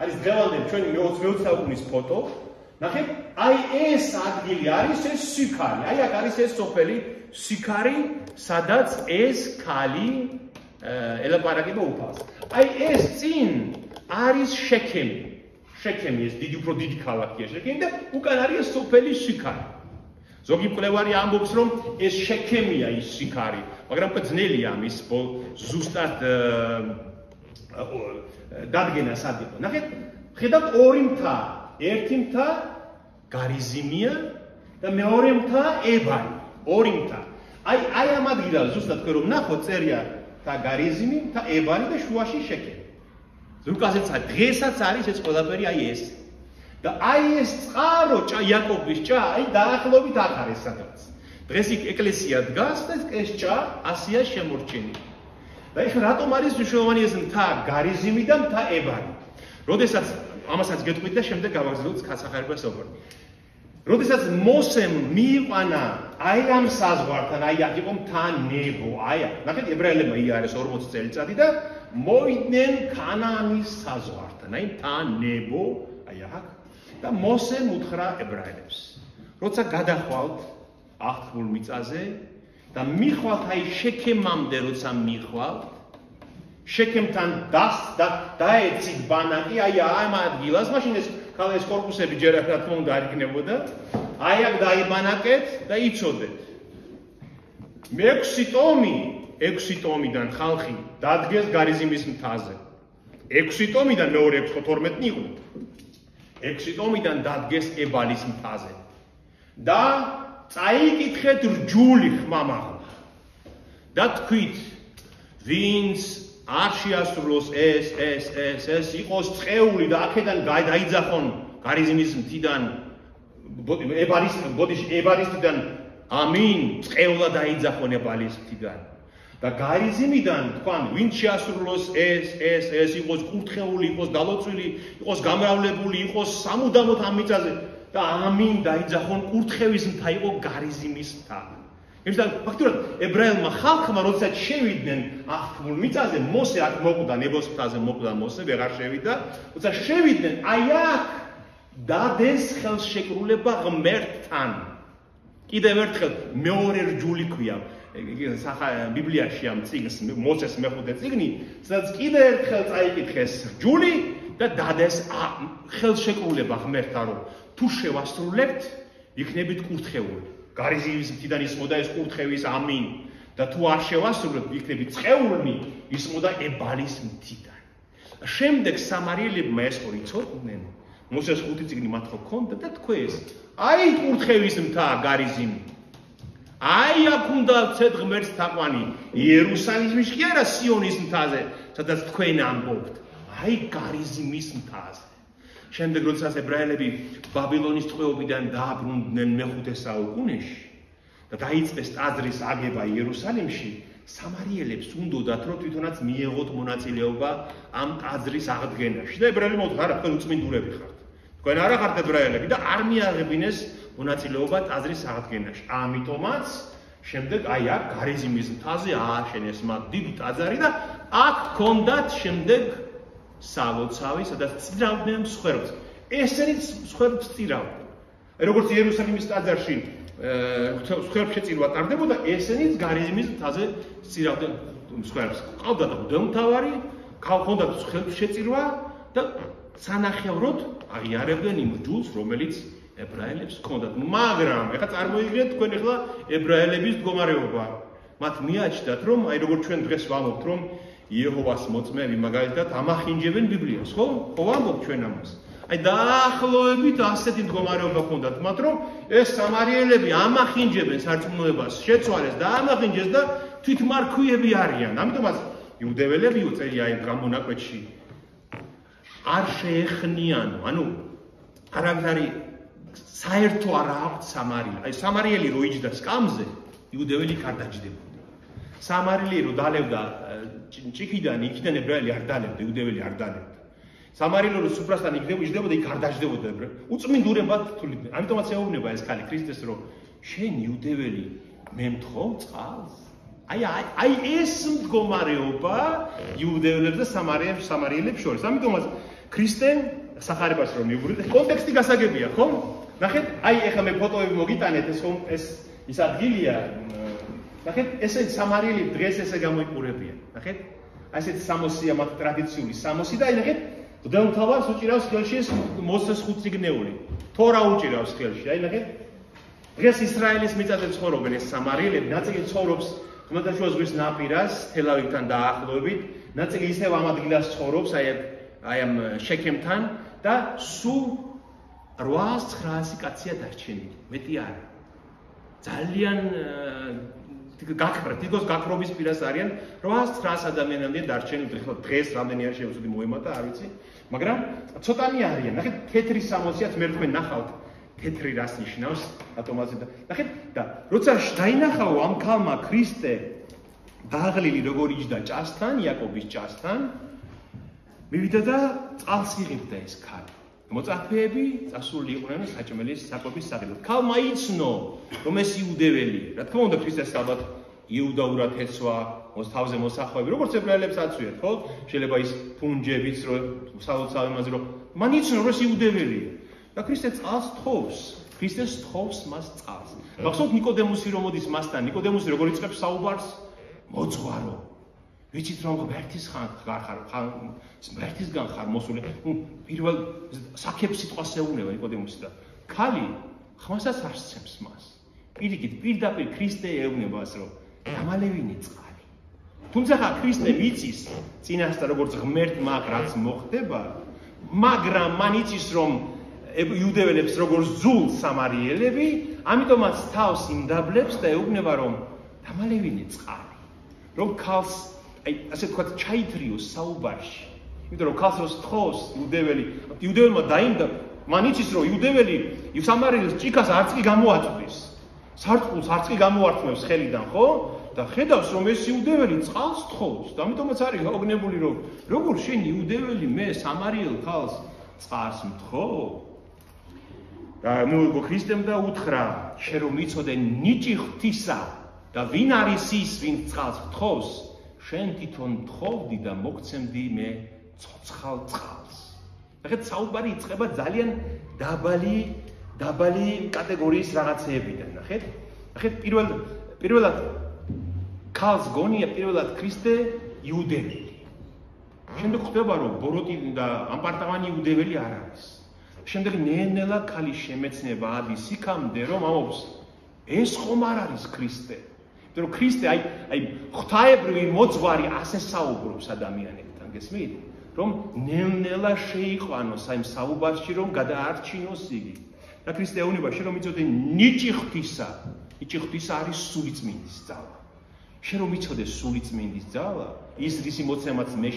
არის დღევანდელი ჩვენი მე-20 საუკუნის ფოტო. ნახეთ, აი ეს ადგილი არის ეს სიქარი. აი აქ არის ეს სოფელი სიქარი, სადაც ეს ქალი ელაპარაკება უფალს. აი ეს წინ არის შექემი. შექემი ეს დიდი უფრო დიდი ქალაქია შექემი და უკან არის სოფელი სიქარი. ზოგი მკვლევარი ამბობს, რომ ეს შექემია ის სიქარი, მაგრამ ძნელია ამის ზუსტად დადგენა სად იყო. ნახეთ, ხედავთ ორი მთა, ერთი მთა გარიზიმია და მეორე მთა ებანი, ორი მთა. აი ამ ადგილას ზუსტად თქვენ რომ ნახოთ წერია და გარიზიმი და ებანი და შუაში შეკე. ზურგაზეც დღესაც არის ეს ყველაფერი აი ეს. და აი ეს წყარო იაკობის ჭა, აი დაახლოებით აქ არის სადაც. დღეს იქ ეკლესია დგას და ეს ჭა ასია შემორჩენილი. და ეხლა რატომ არის მნიშვნელოვანი ეს მთა გარიზიმი და მთა ებანი? როდესაც ამასაც გეტყვით და შემდეგ გავაგზავნოთ კაცახარებასობრივ. როდესაც მოსემ მიიყვანა აი ამ საზღვართან, აი აქ იყო მთა ნებო, აი აქ. ნახეთ, ებრაელებმა იარეს 40 წელიწადი და მოვიდნენ ქანაანის საზღვართან, აი მთა ნებო, აი აქ. და მოსემ უთხრა ებრაელებს, როცა გადახვალთ აღთქმულ მიწაზე და მიხვალთ აი შექემამდე, როცა მიხვალთ, შექემთან დაეცით ბანაკი, აი ამ ადგილას, მაშინ ეს ქალეს კორპუსები ჯერ რა თქმა უნდა არ იქნებოდა, აი აქ დაიბანაკეთ და იცოდეთ. 6 ტომიდან ხალხი დადგეს გარიზიმის მთაზე. 6 ტომიდან მეორე 12 იყო. 6 ტომიდან დადგეს ებალის მთაზე. და წაიკითხეთ რჯული ხმამაღლა. და თქვით, ვინც არ შეასრულოს ეს იყოს წეული და აქედან დაიძახონ გარიზმის მთიდან ებალის მთიდან ამინ წეულა დაიძახონ ებალის მთიდან. და გარიზმიდან თქვან, ვინც შეასრულოს ეს იყოს კურთხეული, იყოს დალოცვილი, იყოს გამრავლებული, იყოს სამუდამოდ ამ მიწაზე და ამინ დაიძახონ კურთხევის მთა იყო გარიზმის მთა. Εμείς ფაქტურად ებრაელმა ხალხმა როდესაც შევიდნენ აღთქმულ მიწაზე, მოსე აქ მოკვდა, ნებოს მთაზე მოკვდა მოსე, ვეღარ შევიდა, როცა შევიდნენ, აი აქ დადეს ხელშეკრულება ღმერთთან. კიდევ ერთხელ მეორე რჯული ქვია, ბიბლიაში ამ წიგნს, მოსეს მეხუთე წიგნი, სადაც კიდევ ერთხელ წაიკითხეს რჯული და დადეს ხელშეკრულება ღმერთთან, რომ თუ შევასრულებთ, იქნებით კურთხეული. გარიზმის მთიდან ისმოდა ეს კურთხევის ამინ და თუ არ შევასრულებთ, იქნებით წეულნი, ისმოდა ებალის მთიდან. შემდეგ სამარიელებმა ეს ხო იცოდნენ, მოსეს 5 წიგნი მათ ხო ჰქონდა და თქვეს, აი კურთხევის მთა გარიზმი. აი აქ უნდა ვცეთ ღმერთს თაყვანი, იერუსალიმის კი არა სიონის მთაზე, სადაც თქვენ ამბობთ, აი გარიზმის მთაზე. შემდეგ როდესაც ებრაელები ბაბილონის ტყვეობიდან დააბრუნდნენ მე-5 საუკუნეში და დაიწყეს ტაძრის აგება იერუსალიმში, სამარიელებს უნდოდათ რომ თვითონაც მიეღოთ მონაწილეობა ამ ტაძრის აღდგენაში და ებრაელებმა უთხრა, რა თქვენ უწმინდურები ხართ. თქვენ არა ხართ ებრაელები და არ მიაღებინეს მონაწილეობა ტაძრის აღდგენაში. ამიტომაც შემდეგ აი აქ გარიზმის მთაზე ააშენეს მათ დიდი ტაძარი და აქ ჰქონდათ შემდეგ სალოცავი, სადაც წირავდნენ მსხვერპლს. ესენიც მსხვერპლს წირავდნენ. როგორც იერუსალიმის ტაძარში მსხვერპლშეწირვა ტარდებოდა, ესენიც გარიზმის მთაზე წირავდნენ მსხვერპლს. ყავდათ მღვდელმთავარი, ჰქონდათ მსხვერპლშეწირვა და სანახევროდ აღიარებდნენ იმ რჯულს, რომელიც ებრაელებს ჰქონდათ. მაგრამ ეხლა წარმოიდგინეთ თქვენ ეხლა ებრაელების მდგომარეობა. მათ მიაჩნდათ, რომ აი როგორც ჩვენ დღეს ვამბობთ, რომ იეჰოვას მოწმეები მაგალითად ამახინჯებენ ბიბლიას, ხო? ხო ვამბობთ ჩვენ ამას. აი დაახლოებით ასეთი მდგომარეობა ჰქონდათ მათ, რომ ეს სამარიელები ამახინჯებენ სარწმუნოებას, შეცვალეს და ამახინჯეს და თვითმარქვიები არიან. ამიტომაც იუდეველები უწერია იმ გამონაკვეთში არ შეეხნიანო, ანუ არავითარი საერთო არ აქვს სამარიელი. აი სამარიელი რო იჯდა სკამზე, იუდეველი არ დაჯდებოდა. სამარიელი რო დალევდა ჭიქიდან, იქიდან ებრაელი არ დალევდა, იუდეველი არ დალევდა. სამარიელი რო სუფრასთან იჯდებოდა, იქ არ დაჯდებოდა ებრაელი. უწმინდურებად თuliდნენ. ამიტომაც ეუბნება ეს ქალი ქრისტეს, რომ შენ იუდეველი მე მთხოვ წყალს. აი ეს მდგომარეობა იუდეველებს და სამარიელებს შორის. ამიტომაც ქრისტემ სახარებას რომ მივუბრით, კონტექსტი გასაგებია, ხო? ნახეთ, აი ეხლა მე ფოტოები მოგიტანეთ, ეს ის ადგილია. ნახეთ, ესე სამარიელი დღეს ესე გამოიყურებიან. ნახეთ, აი ესეთ სამოსია მათ ტრადიციული სამოსი და აი ნახეთ, მღვდელმთავარს უჭირავს ხელში ეს მოსეს 5 წიგნეული. თორა უჭირავს ხელში. აი ნახეთ, დღეს ისრაელის მიწაზე ცხოვრობენ ეს სამარიელები, ნაწილი ცხოვრობს ხმელთაშუა ზღვის ნაპირას, თელ-ავივთან დაახლოებით ნაწილი ისევ ამ ადგილას ცხოვრობს, აი ამ შექემთან და სულ 800-900 კაცია დარჩენილი, მეტი არა. ძალიან თითქოს გაქრობის პირას არიან 800-900 ადამიანამდე დარჩენილი, ხო დღეს რამდენი არის შეუძლია მოემატა, არ ვიცი, მაგრამ ცოტანი არიან. ნახეთ, თეთრი 60-ს მე თქვენ ნახავთ, თეთრი რას ნიშნავს, რატომაზე და ნახეთ და როცა დაინახავ ამ ქალმა ქრისტე დაღლილი როგორ იჯდა ჭასთან, იაკობის ჭასთან, მივიდა და წყალს იღებდა ეს ქალი. მოწაფეები წასული იყვნენ საჭმელის საკვების საგელოდ. ქალმა იცნო, რომ ეს იუდეველია. რა თქმა უნდა, ქრისტეს ალბათ იუდაურად ეცვა, თავზე მოსახვევი, როგორც ებრაელებს აწვიათ, ხო? შეიძლება ის ფუნჯებიც რო სალოცავებაზე რო მან იცნო, რომ ეს იუდეველია. და ქრისტე წყალს თხოვს. ქრისტეს თხოვს მას წყალს. მახსოვთ ნიკოდემუსი რომ მოდის მასთან, ნიკოდემუსი როგორ იწყებს საუბარს? მოძღვარო. ვიცით რომ ღმერთის ღმერთისგან ხარ მოსული. პირველ საქებს სიტყვას ეუბნება ნიკოდემუსი და ქალი ხმასაც არ სცემს მას. პირდაპირ ქრისტე ეუბნება მას რომ დამალევინე წყალი. თუმცა ხა ქრისტე მიწის წინასწარ როგორც ღმერთმა აქ რაც მოხდება, მაგრამ მან იცის რომ იუდეველებს როგორც ძულ სამარიელები, ამიტომაც თავს იმდაბლებს და ეუბნება რომ დამალევინე წყალი. რომ ქალს აი ასე ვთქვათ ჩაითრიოს საუბარში. იმიტომ რომ ქალს როს თხოვს იუდეველმა დაინდა, მან იცის რომ იუდეველი სამარიელს ჭიქას არც კი გამოაწვდის. სარწყულს არც კი გამოართმევს ხელიდან, ხო? და ხედავს რომ ეს იუდეველი წყალს თხოვს. და ამიტომაც არის გაოგნებული რომ როგორ შენ იუდეველი მე სამარიელ ქალს წყალს მთხოვ? და ნუ ქრისტემ და უთხრა, შენ რომ მიცოდე ნიჭი ღვთისა და ვინ არის ის, ვინ წყალს თხოვს, შენ თვითონ თხოვდი და მოგცემდი მე ცოცხალ წყალს. ნახეთ, საუბარი იწყება ძალიან დაბალი კატეგორიის რაღაცეებიდან, ნახეთ. ნახეთ, პირველად ქალს გონია პირველად ქრისტე იუდეველი. შემდეგ ხდება რომ ბოროტი და ამპარტავანი იუდეველი არ არის. შემდეგ ნელ-ნელა ქალის შემეცნება ადის იქამდე რომ ამობს ეს ხომ არ არის ქრისტე. იმიტომ რომ ქრისტე აი ღვთაებრივი მოძღვარი ასე საუბრობს ადამიანებთან, გესმით? რომ ნელ-ნელა შეიყვანოს აი საუბარში რომ გადაარჩინოს იგი. და ქრისტე ეუბნება შენ რომ მიწოდე ნიჭი ღვთისა. ნიჭი ღვთისა არის სულიწმინდის ძალა. შენ რომ მიცოდე სულიწმინდის ძალა, ის რისი მოცემაც მე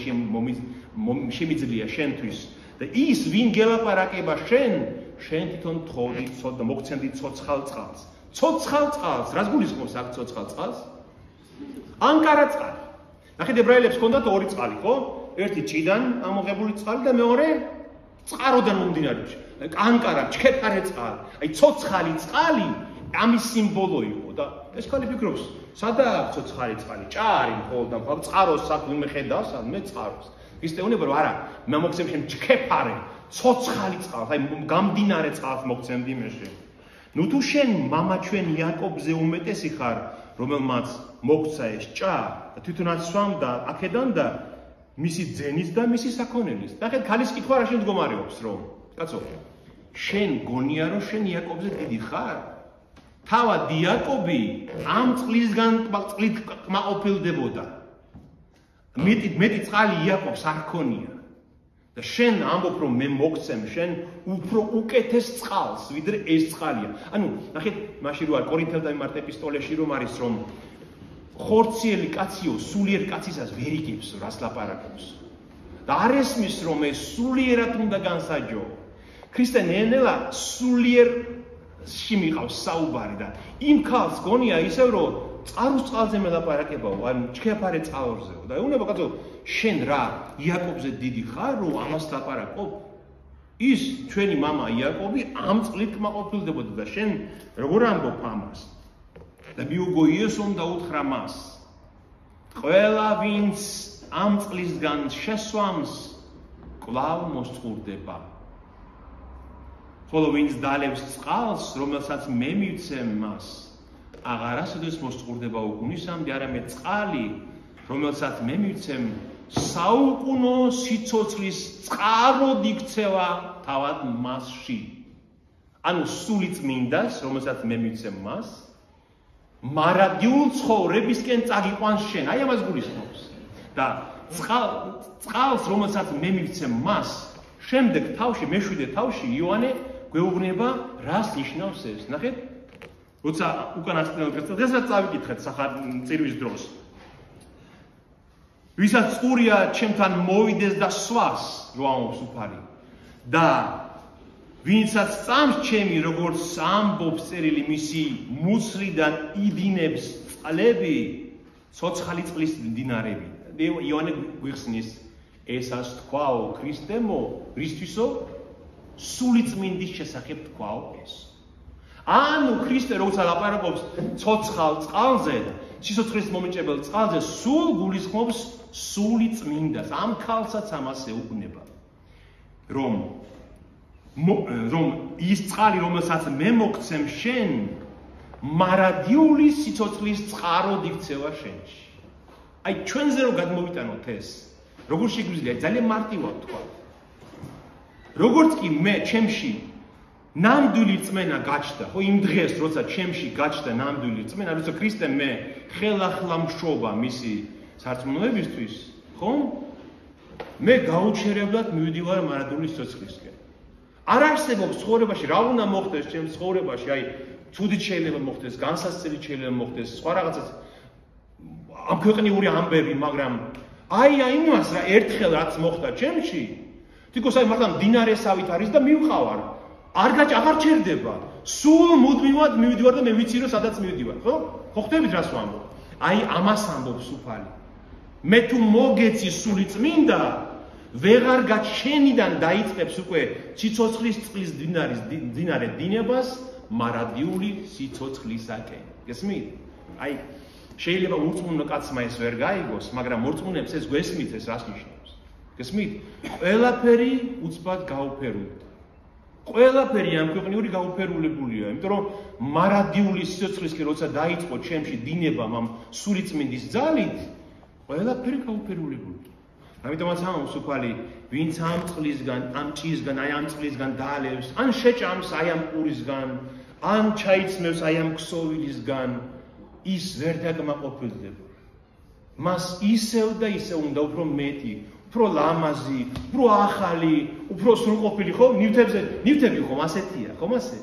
შემიძლია შენთვის და ის ვინ გელაპარაკება შენ თვითონ თხოვდი და მოგცემდი ცოცხალ წყალს. ცოცხალ წყალს, რას გულისხმობს აქ ცოცხალ წყალს? ანკარა წყალი. ნახეთ, ებრაელებს ჰქონდათ ორი წყალი, ხო? ერთი ჭიდან ამოღებული წყალი და მეორე წყაროდან მომდინარეობს. ანკარა, ჩქეფარე წყალი. აი ცოცხალი წყალი ამის სიმბოლო იყო და ეს ქალი ფიქრობს, სადაა ცოცხალი წყალი? ჭარი მხოლოდ და წყაროს აქ ვინმე ხედავს, მე წყაროს. ქრისტე ეუბნება რომ არა, მე მოგცემ შენ ჩქეფარე, ცოცხალი წყალს, აი გამდინარე წყალს მოგცემდი მე შენ. ნუ თუ შენ მამა ჩვენ იაკობზე უმეტესი ხარ, რომელმაც მოგცა ეს ჭა და თვითონაც სვამდა აქედან და მისი ძენის და მისი საქონელის. ნახეთ, ქალის კითხვა რა შენ მდგომარეობს რომ? კაცო, შენ გონია რომ შენ იაკობზე დიდი ხარ? თავად იაკობი ამ წყლისგან წყლით კმაყოფილდებოდა. მეტი წყალი იაკობს არ ქონია. და შენ ამბობ რომ მე მოგცემ შენ უფრო უკეთეს წყალს, ვიდრე ეს წყალია. ანუ, ნახეთ, მაშინ რო არის კორინთელთა მიმართ ეპისტოლეში რომ არის რომ ხორციელი კაციო სულიერ კაცისას ვერ იგებს რას ლაპარაკობს. და არ ესმის რომ ეს სულიერად უნდა განსაჯო. ქრისტე ნელ-ნელა სულიერში მიყავს საუბარი და იმ ქალს გონია ისევ რომ წყაროს წყალზე მელაპარაკებაო, ან ჩქეფარე წყალზეო. და ეუბნება კაცო, შენ რა იაკობზე დიდი ხარ, რომ ამას ლაპარაკობ? ის ჩვენი მამა იაკობი ამ წყლით კმაყოფილდებოდა და შენ როგორ ამბობ ამას? და მიუგო იესომ და უთხრა მას, ყველა ვინც ამ წყლისგან შესვამს, კვლავ მოსწყურდება. ხოლო ვინც დალევს წყალს, რომელსაც მე მივცემ მას, აღარასოდეს მოსწყურდება უგუნისამდე, არამედ წყალი, რომელსაც მე მივცემ, საუკუნო სიცოცხლის წყაროდ იქცევა თავად მასში. ანუ სულიწმინდას, რომელსაც მე მივცემ მას, მარადიულ ცხოვრებისკენ წაგიყვანს შენ. აი ამას გულისხმობს. და წყალს რომელსაც მე მივცემ მას შემდეგ თავში მეშვიდე თავში იოანე გვეუბნება რას ნიშნავს ეს ნახეთ როცა უკანასკნელ დღესაც წავიკითხეთ სახელმწირვის დროს ვისაც წყურია ჩემთან მოვიდეს და სვას რო ამობს უფალი და ვინცაც წამს ჩემი როგორც ამბობს წერილი მისი მუცლიდან იდინებს წყლები ცოცხალი წყლის მდინარები იოანე გვიხსნის ესას თქვაო ქრისტემო რისთვისო სულიწმინდის შესახებ თქვაო ეს ანუ ქრისტე როცა ლაპარაკობს ცოცხალ წყალზე სიცოცხლის მომენჭებელ წყალზე სულ გულისხმობს სულიწმინდას ამ ქალსაც ამას ეუბნება რომ ის წყალი რომელსაც მე მოგცემ შენ მარადიული სიცოცხლის წყაროდ იქცევა შენში აი ჩვენზე რომ გადმოვიტანოთ ეს როგორ შეგვიძლია ძალიან მარტივად თქვა როგორც კი მე ჩემში ნამდვილი წმენა გაჩნდა ხო იმ დღეს როცა ჩემში გაჩნდა ნამდვილი წმენა როცა ქრისტე მე ხელახლა მშობა მისი სარწმუნოებისთვის ხომ მე გაუჩერებლად მივდივარ მარადიული სიცოცხლისკენ არ არსებობს ცხოვრებაში რა უნდა მოხდეს ჩემს ცხოვრებაში აი ცუდით შეიძლება მოხდეს განსასწრებით შეიძლება მოხდეს სხვა რაღაცას ამ ქვეყნიური ამბები მაგრამ აი იმას რა ერთხელ რაც მოხდა ჩემში თითქოს აი მართლა მდინარესავით არის და მივყავარ აღარ ჩერდება სულ მუდმივად მივიდივარ და მე ვიცი რომ სადაც მივიდივარ ხო ხვდებით რას ვამბობ აი ამას ამბობს უფალი მე თუ მოგეცი სულიწმინდა ვეღარ გაჩენიდან დაიწყებს უკვე სიცოცხლის წყლის მდინარე დინებას მარადიული სიცოცხლისაკენ გესმით აი შეიძლება მორწმუნე კაცმა ეს ვერ გაიგოს მაგრამ მორწმუნეებს ეს გვესმით ეს რას ნიშნავს გესმით ყველაფერი უცბად გაუფერული ყველაფერი ამ ქვეყნიური გაუფერულებულია იმიტომ რომ მარადიული სიცოცხლისკენ როცა დაიწყო ჩემში დინებამ ამ სულიწმინდის ძალით ყველაფერი გაუფერულებულია ამიტომაც ამბობს უფალი ვინც ამ წყლისგან ამ ჭიისგან აი ამ წყლისგან დაალევს ან შეჭამს აი ამ ყურისგან ან ჩაიცმევს აი ამ ქსოვილისგან ის ვერ დაგმაყოფილდება მას ისევ და ისევ უნდა უფრო მეტი უფრო ლამაზი უფრო ახალი უფრო სრულყოფილი ხო ნივთები ხომ ასეთია ხომ ასე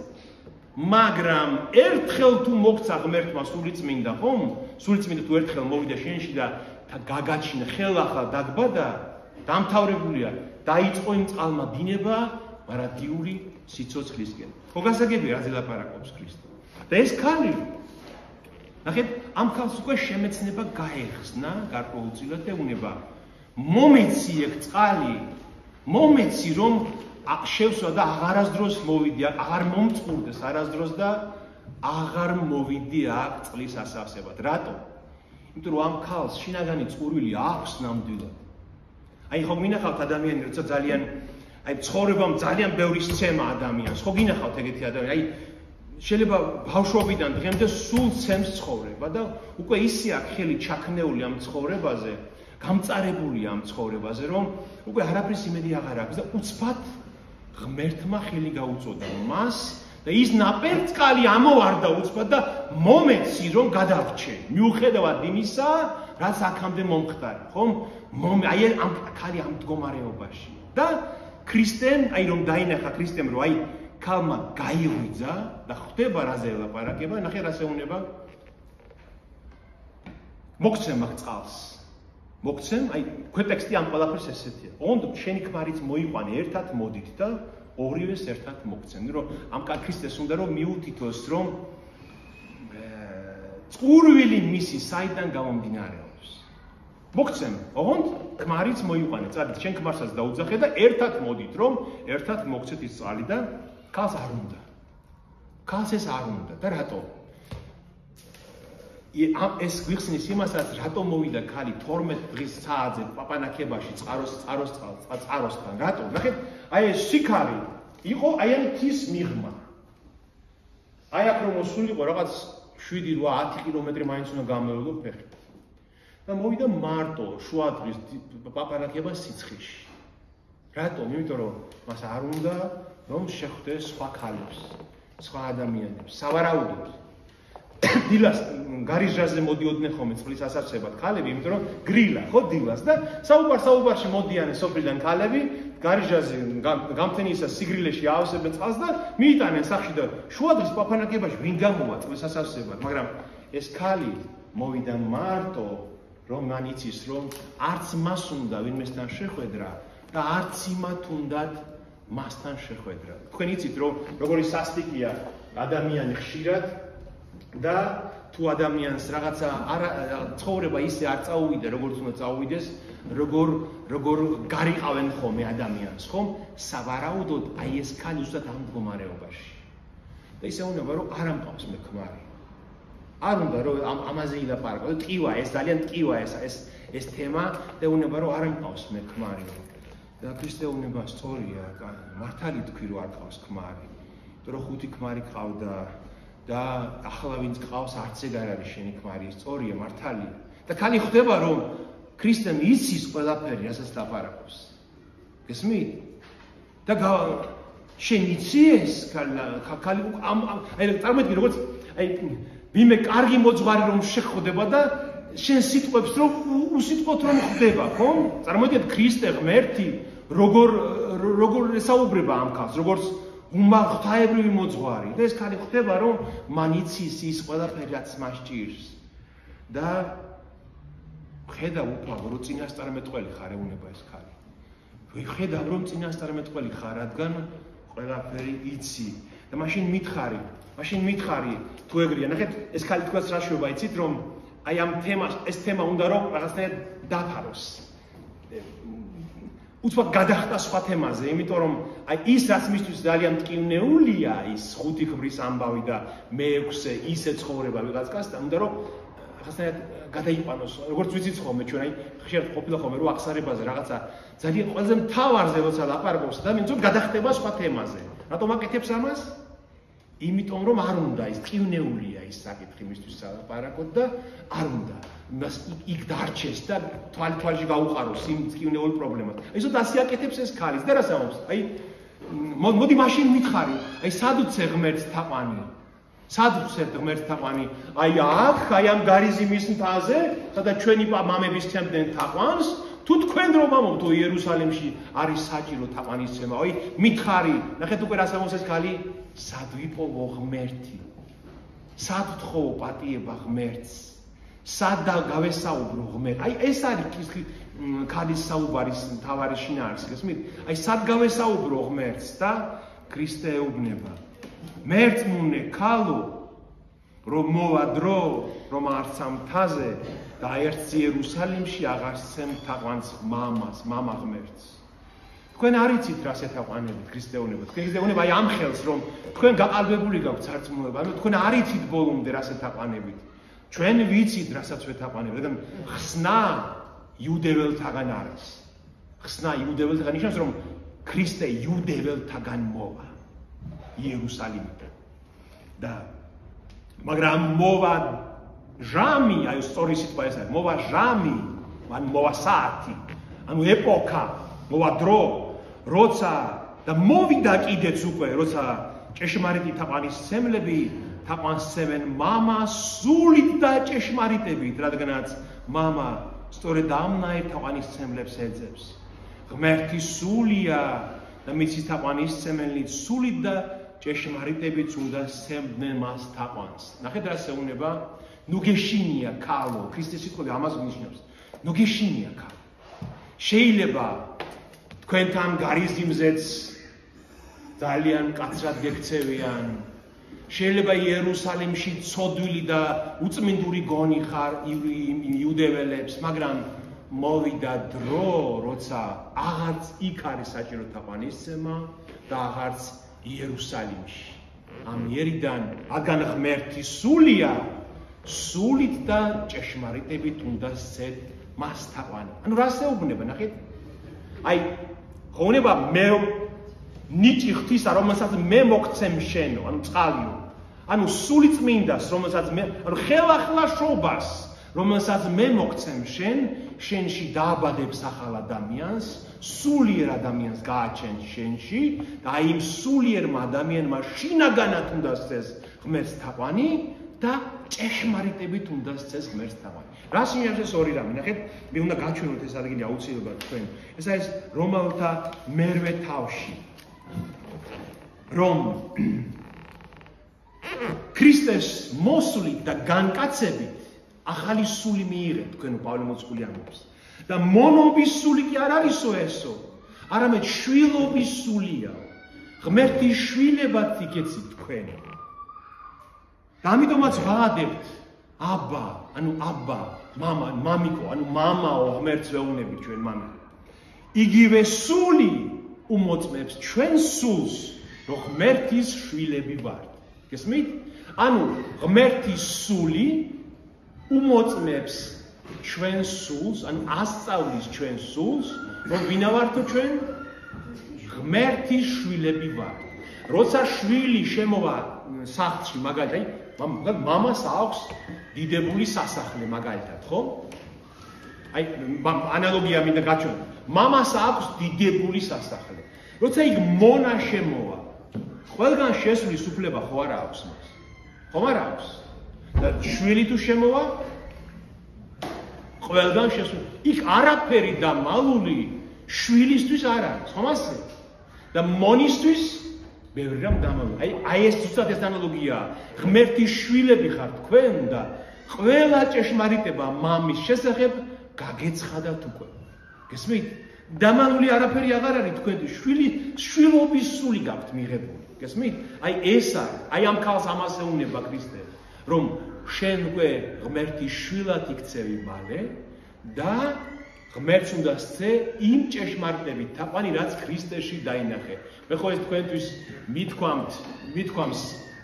მაგრამ ერთხელ თუ მოგცა ღმერთმა სულიწმინდა ხომ სულიწმინდა თუ ერთხელ მოვიდა შენში და გაგაჩინა ხელახლა დაგბადა დამთავრებულია დაიწყო იმ წყალმა დინება მარადიული სიცოცხლისკენ ხო გასაგებია რაზე ლაპარაკობს ქრისტე და ეს ქალი ნახეთ ამ ქალს უკვე შემეცნება გაეხსნა გარკვეულწილად და უნება მომეცი ეგ წყალი მომეცი რომ შევსვა და აღარასდროს მოვიდი აღარ მომწყურდეს არასდროს და აღარ მოვიდი აქ წყლის ასავსებად რატო იმიტომ რომ ამ ქალს შინაგანი წყურვილი აქვს ნამდვილად აი ხო მინახავთ ადამიანი როცა ძალიან აი ცხოვრებამ ძალიან ბევრი სცემა ადამიანს ხო გინახავთ ეგეთი ადამიანი აი შეიძლება ბავშვობიდან დღემდე სულ ცემს ცხოვრება და უკვე ისე აქვს ხელი ჩაქნეული ამ ცხოვრებაზე გამწარებულია ამ ცხოვრებაზე რომ უკვე არაფრის იმედი აღარ აქვს და უცბად ღმერთმა ხელი გაუწოდა მას და ის ნაპერწკალი ამოვარდა უცბად და მომეცი რომ გადარჩე მიუხედავად იმისა რაც აქამდე მომხდარა ხომ აი ამ ქალი ამ მდგომარეობაში და ქრისტემ აი რომ დაინახა ქრისტემ რომ აი ქალმა გაიღვიძა და ხვდება რაზე ელაპარაკება ნახე რას ეუბნება მოგცემ აქ წყალს მოგცემ აი ქვეტექსტი ამ ყველაფერს ესეთია ოღონდ შენი ქმარიც მოიყვანე ერთად მოდით და ორივეს ერთად მოგცემ რომ ამ ქრისტეს უნდა რომ მიუთითოს რომ წყურვილი მისი საიდან გამომდინარეობს მოგცემ ოღონდ ქმარიც მოიყვანე წადით შენ ქმარსაც დაუძახე და ერთად მოდით რომ ერთად მოგცეთ ის წყალი და ქალს არ უნდა ქალს ეს არ უნდა და რატო ეს გვიხსნის იმასაც რატო მოვიდა ქალი 12 დღის საათზე პაპანაკებაში წყაროსთან რატო ნახეთ აი ეს სიქარი იყო აი ამ თის მიღმა აი აქ რომ მოსულიყო რაღაც 7-8 კილომეტრი მაინც უნდა გამევლო ფეხით და მოვიდა მარტო შუა დღის პაპანაკება სიცხეში რატომ იმიტომ რომ მას არ უნდა რომ შეხვდეს სხვა ქალებს სხვა ადამიანებს სავარაუდოდ დილას გარიჟაზე მოდიოდნენ ხოლმე წყლის ასარსებად ქალები, იმიტომ რომ გრილა, ხო, დილას და საუბარში მოდიან სოფლიდან ქალები, გარიჟაზე გამთენიისა სიგრილეში ავსებენ წყალს და მიიტანენ სახში და შუადღის პაფანაკებაში ვინ გამოვა წყლის ასარსებად, მაგრამ ეს ქალი მოვიდა მარტო, რომ მან იცის, რომ არც მას უნდა ვინმესთან შეხვედრა და არც იმათ უნდათ მასთან შეხვედრა. თქვენ იცით, რომ როგორი სასტიკია ადამიანი ხშირად და თუ ადამიანს რაღაცა ცხოვრება ისე არ წაუვიდა, როგორც უნდა წაუვიდეს, როგორ გარიყავენ ხოლმე ადამიანს, ხომ? სავარაუდოდ აი ეს ქალი ზუსტად ამ მდგომარეობაში. და ისე უნდა რომ არ ამყავს მე ქმარი. არ უნდა რომ ამაზე ილაპარაკო. ტკივა ეს ძალიან ტკივა ეს თემა და უნდა რომ არ ამყავს მე ქმარი. და ქრისტეუნება სწორია, მართალი თქვი რომ არ ყავს ქმარი. იმიტომ რომ ხუთი ქმარი ყავდა და ახლა ვინც ყავს არც ეგ არ არის შენი ქმარი, სწორია, მართალია. და ქალი ხვდება რომ ქრისტემ იცის ყველაფერი, რასაც ლაპარაკობს. გესმით? და შენ იციეს ქალი აი წარმოიდგინე როგორც აი ვინმე კარგი მოძღვარი რომ შეხვდება და შენ სიტყვებს რომ უსიტყვოდ რომ ხვდება, ხო? წარმოიდგინეთ ქრისტე ღმერთი როგორ ესაუბრება ამ ქალს, როგორც ღვთაებრივი მოძღვარი და ეს ქალი ხვდება რომ მან იცის ის ყველაფერი რაც მას ჭირს და ხედავ უფალო რომ წინასწარმეტყველი ხარ ეუნება ეს ქალი. ხედავ რომ წინასწარმეტყველი ხარ, რადგან ყველაფერი იცი და მაშინ მითხარი თუ ეგრეა. ნახეთ ეს ქალი თქვას რა შვება, იცით რომ აი ამ ეს თემა უნდა რომ რაღაცნაირად დაფაროს. უცბად გადახტა სხვა თემაზე, იმიტომ რომ აი ის რაც მისთვის ძალიან მტკივნეულია, ის ხუთი ქმრის ამბავი და მე-6 ისე ცხოვრება ვიღაც კაცთან, უნდა რომ რაღაცნაირად გადაიყვანოს, როგორც ვიცით ხოლმე ჩვენ, აი ხშირად ყოფილა ხოლმე რომ აღსარებაზე რაღაცა ძალიან ყველაზე მთავარზე როცა ლაპარაკობს და მიწოდ გადახტება სხვა თემაზე. რატომ აკეთებს ამას? იმიტომ რომ არ უნდა ის მტკივნეულია ის საკითხი მისთვის ლაპარაკოთ და არ უნდა მას იქ დარჩეს და თვალში გაუყაროს იმ მტკივნეულ პრობლემას. აი ისოდ ასე აკეთებს ეს ქალის და რას ამბობს? აი მოდი მაშინ მითხარი, აი სად უცე ღმერთს თაყვანი? სად უცე ღმერთს თაყვანი? აი აქ, აი ამ გარიზიმის მთაზე, სადაც ჩვენი მამების ცემდნენ თაყვანს, თუ თქვენ რომ ამობთ იერუსალიმში არის საჭირო თაყვანისცემა, აი მითხარი, ნახეთ უკვე რას ამბობს ეს ქალი? სად ვიპოვო ღმერთი? სად ვთხოვო პატიება ღმერთს? სად გავესაუბრო ღმერთს? აი ეს არის ქალის საუბარის მთავარი შინაარსი, გესმით? აი სად გავესაუბრო ღმერთს და ქრისტე ეუბნება. მერწმუნე ქალო, რომ მოვა დრო, რომ არცა მთაზე და ერთს იერუსალიმში აღარ სცემ თაყვანს მამა ღმერთს. თქვენ არ იცით რა შეთაყვანებით ქრისტეუნება. ქრისტეუნება აი ამ ხელს რომ თქვენ გაყალბებული გაქვთ სარწმუნოება, ანუ თქვენ არ იცით ბოლომდე რა შეთაყვანებით. ჩვენ ვიცით რასაც ვეთაყვანებთ, მაგრამ ხსნა იუდეველთაგან არის. ხსნა იუდეველთაგან ნიშნავს რომ ქრისტე იუდეველთაგან მოვა იერუსალიმიდან. და მაგრამ მოვა ჟამი, აი სწორი სიტყვა ეს არის, მოვა ჟამი, ან მოვა საათი, ანუ ეპოქა, მოვა დრო, როცა და მოვიდა კიდეც უკვე, როცა ჭეშმარიტი თაყვანისცემლები თაყვანსცემენ მამას სულით და ჭეშმარიტებით, რადგანაც მამა სწორედ ამნაირ თაყვანისცემლებს ეძებს. ღმერთი სულია და მის თაყვანისცემელნი სულით და ჭეშმარიტებით უნდა სცემდნენ მას თაყვანს. ნახეთ რა შეუნება? ნუ გეშინია ქალო, ქრისტეს სიტყვები ამას ნიშნავს. ნუ გეშინია ქალო. შეიძლება თქვენთან გარიზიმზეც ძალიან კაცრად გექცევიან. შეიძლება იერუსალიმში ცოდვილი და უწმინდური გონი ხარ იუდეველებს, მაგრამ მოვიდა დრო, როცა აღარც იქ არის საჭირო თაყვანისცემა და აღარც იერუსალიმში. ამ იერიდან აგან ღმერთი სულია, სულით და ჭეშმარიტებით უნდა სცეთ მას თაყვანი. ანუ რას ეუბნება, ნახეთ? აი, ხონება მე ნიჭი ღვთისა, რომელსაც მე მოგცემ შენო, ანუ წყალიო. ანუ სული წმინდას, რომელსაც მე, ანუ ხელახლაშობას, რომელსაც მე მოგცემ შენში დააბადებს ახალ ადამიანს, სულიერ ადამიანს გააჩენ შენში და აი იმ სულიერმა ადამიანმა შინაგანად უნდა სცეს ღმერთს თაყვანი და ჭეშმარიტებით უნდა სცეს ღმერთს თაყვანი. რას ნიშნავს ეს ორი რამე? ნახეთ, მე უნდა გაჩვენოთ ეს ადგილი აუცილებლად თქვენ. ეს არის რომელთა მერვე თავში. რომ ქრისტეს მოსვლით და განკაცებით ახალი სული მიიღეთ, თქვენ პავლე მოციქული ამბობს. და მონობის სული კი არ არისო ესო, არამედ შვილობის სულია. ღმერთის შვილებად იქეცით თქვენ. და ამიტომაც ვაადებთ აბა, აბა, მამიკო, მამაო ღმერთს ვეუბნებით ჩვენ მამიკო. იგივე სული უმოწმებს ჩვენ სულს, რომ ღმერთის შვილები ვართ. გესმით? ღმერთის სული უმოწმებს ჩვენ სულს, ასწავლის ჩვენ სულს, რომ ვინა ვართო ჩვენ? ღმერთის შვილები ვართ. როცა შვილი შემოვა სახლში, მაგალითად, მამას აქვს დიდებული სასახლე, მაგალითად, ხო? ანალოგია მინდა გაჩვენო. მამას აქვს დიდებული სასახლე. როცა იქ მონა შემოვა, ყველგან შესვლის უფლება ხო არა აქვს მას? ხომ არა აქვს? და შვილი თუ შემოვა, ყველგან შესვლის. იქ არაფერი დამალული შვილისთვის არ არის, ხომ ასე? და მონისთვის ბევრი რამ დამალული. აი ეს ზუსტად ეს ანალოგიაა. ღმერთის შვილები ხართ თქვენ და ყველა ჭეშმარიტება მამის შესახებ გაგეცხადათ უკვე. გესმით? დამალული არაფერი აღარ არის თქვენთვის. შვილობის სული გაქვთ მიღებული. გესმით? აი ეს არის. აი ამ ქალს ამას ეუბნება ქრისტე, რომ შენ უკვე ღმერთის შვილად იქცევი მალე და ღმერთს უნდა სცე იმ ჭეშმარიტებით თაყვანი, რაც ქრისტეში დაინახე. მე ხო ეს თქვენთვის მithქვამს,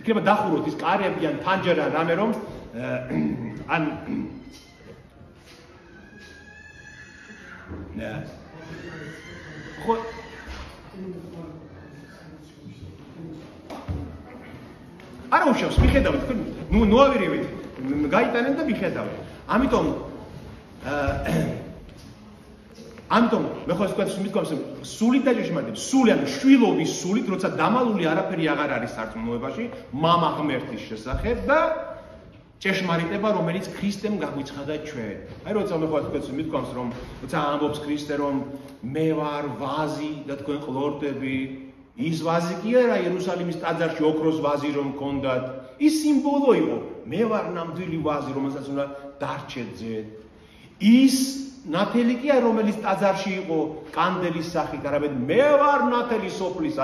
იქნება დახუროთ ის კარები ან ფანჯარა რამე რომ ან ხო არა უშავს, მიხედავთ, ნუ ავირივით, გაიტანენ და მიხედავთ. ამიტომ მე ხო ეს თქვენს მithქვამს, სულით და ჭეშმარიტებით, სული ან შვილობის სულით, როცა დამალული არაფერი აღარ არის სარწმუნოებაში, მამა ღმერთის შესახებ და ჭეშმარიტება, რომელიც ქრისტემ გაგვიცხადა ჩვენ. აი როცა მე ხო თქვენს მithქვამს, რომ როცა ამბობს ქრისტე, რომ მე ვარ ვაზი და თქვენ ყლორტები, ის ვაზი კი არა იერუსალიმის ტაძარში ოქროს ვაზი რომ გქონდათ, ის სიმბოლო იყო. მე ვარ ნამდვილი ვაზი, რომელსაც უნდა დარჩეთ ძეთ. ის ნათელი კი არა, რომელიც ტაძარში იყო კანდელის სახით, არამედ მე ვარ ნათელი სოფლის,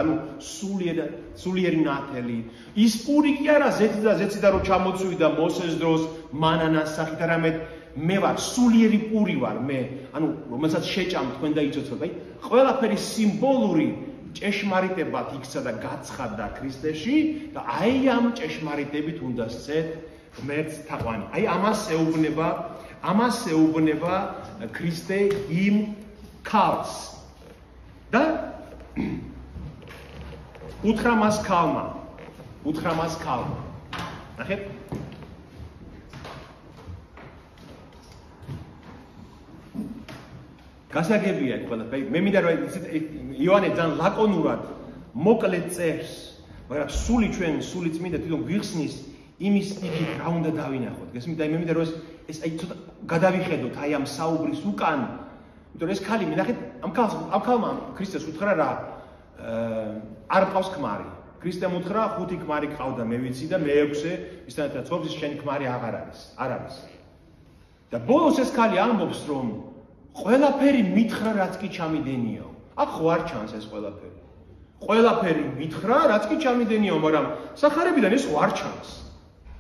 სულიერი ნათელი. ის პური კი არა ზეციდან რომ ჩამოცვიდა მოსეს დროს მანანას სახით, არამედ მე ვარ სულიერი პური ვარ მე, რომელსაც შეჭამ თქვენ და იცოცხლოთ. აი, ყველაფერი სიმბოლური ჭეშმარიტებად იქცა და გაცხადდა ქრისტეში და აი ამ ჭეშმარიტებით უნდა სცეთ ღმერთს თაყვანი. აი ამას ეუბნება ქრისტე იმ ქალს და უთხრა მას ქალმა. ნახეთ? გასაგებია ყველაფერი. მე მინდა რომ იოანე ძალიან ლაკონურად მოკლედ წერს, მაგრამ სული წმინდა თვითონ გვიხსნის იმის იქით რა უნდა დავინახოთ. გესმით? აი მე მინდა რომ ეს აი ცოტა გადავიხედოთ აი ამ საუბრის უკან. იმიტომ ეს ქალი ნახეთ, ამ ქალმა ქრისტეს უთხრა რა არ ყავს ქმარი. ქრისტემ უთხრა 5 ქმარი ყავდა, მე ვიცი და მე-6 ისთან ერთად ცხოვრობს, შენი ქმარი აღარ არის. და ბოლოს ეს ქალი ამბობს რომ ყველაფერი მითხრა, რაც კი ჩამიდენიაო. აქ ხო არ ჩანს ეს ყველაფერი. ყველაფერი მითხრა, რაც კი ჩამიდენიაო, მაგრამ სახარებიდან ეს ხო არ ჩანს.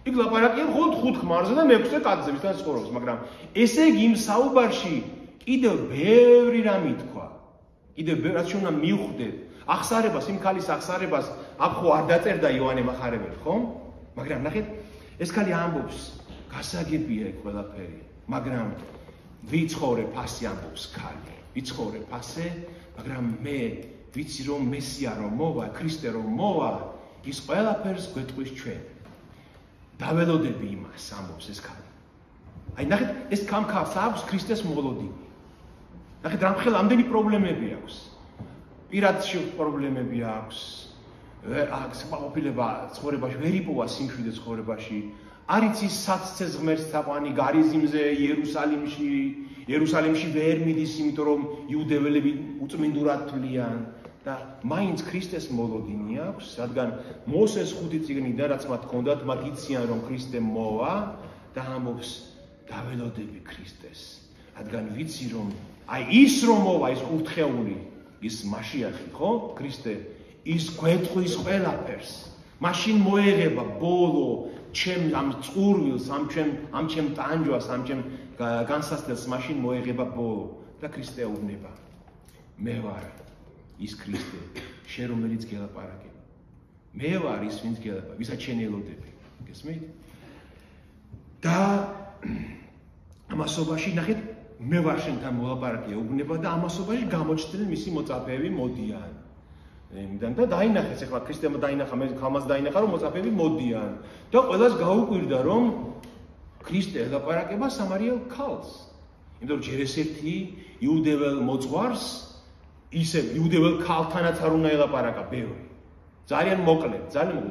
იქ ლაპარაკია მხოლოდ 5 ქმარზე და მე-6 კაცზე, ვისთან ცხოვრობს, მაგრამ ესე იგი იმ საუბარში კიდევ ბევრი რამ ითქვა. კიდევ ბევრი რაც უნდა მივხვდეთ. ახსარებას, იმ ქალის ახსარებას აქ ხო არ დაწერდა იოანე მახარებელი, ხო? მაგრამ ნახეთ, ეს ქალი ამბობს, გასაგებია ეს ყველაფერი, მაგრამ ვიცხოვრე ფასე ამბობს ქალი. ვიცხოვრე ფასე, მაგრამ მე ვიცი რომ მესია რომ მოვა, ქრისტე რომ მოვა, ის ყველაფერს გვეტყვის ჩვენ. დაველოდები იმას, ამბობს ეს ქალი. აი ნახეთ, ეს ქალს აქვს ქრისტეს მოლოდინი. ნახეთ, რამდენი პრობლემები აქვს. პირადში პრობლემები აქვს. აქ სპაყოფილება ცხოვრებაში ვერ იპოვა სიმშვიდე ცხოვრებაში. არის ის საცცეს ღმერთს თაყვანი გარიზიმზე იერუსალიმში ვერ მიდის, იმიტომ რომ იუდეველები უწმინდურად თვლიან და მაინც ქრისტეს მოლოდინი აქვს, რადგან მოსეს 5 წიგნიდან რაც მათ ჰქონდათ, მათ იციან რომ ქრისტე მოვა და ამბობს დაველოდები ქრისტეს. რადგან ვიცი რომ აი ის რომ მოვა ის ურთხეული ის მასიახი, ხო? ქრისტე ის გვეტყვის ყველაფერს. მაშინ მოეღება ბოლო ჩემ ამ წყურვილს, ამ ჩემ ტანჯვას, ამ ჩემ განსასწრებს მაშინ მოეღება ბოლო და ქრისტე ეუბნება. მე ვარ ის ქრისტე, შენ რომელიც გელაპარაკებ. მე ვარ ის, ვინც გელაპარაკებ, ვისაც შენ ელოდები. გესმით? და ამასობაში ნახეთ, მე ვარ შენთან მოლაპარაკე ეუბნება და ამასობაში გამოჩნდნენ მისი მოწაფეები მოდიან. და დაინახეს ახლა ქრისტემ დაინახა, მე ხალხს დაინახა რომ მოწაფეები მოდიან და ყველას გაუკვირდა რომ ქრისტე ელაპარაკება სამარიელ ქალს. იმიტომ რომ ჯერ ესეთი იუდეველ მოძღვარს ისე იუდეველ ქალთანაც არ უნდა ელაპარაკა ბევრი. ძალიან მოკლედ.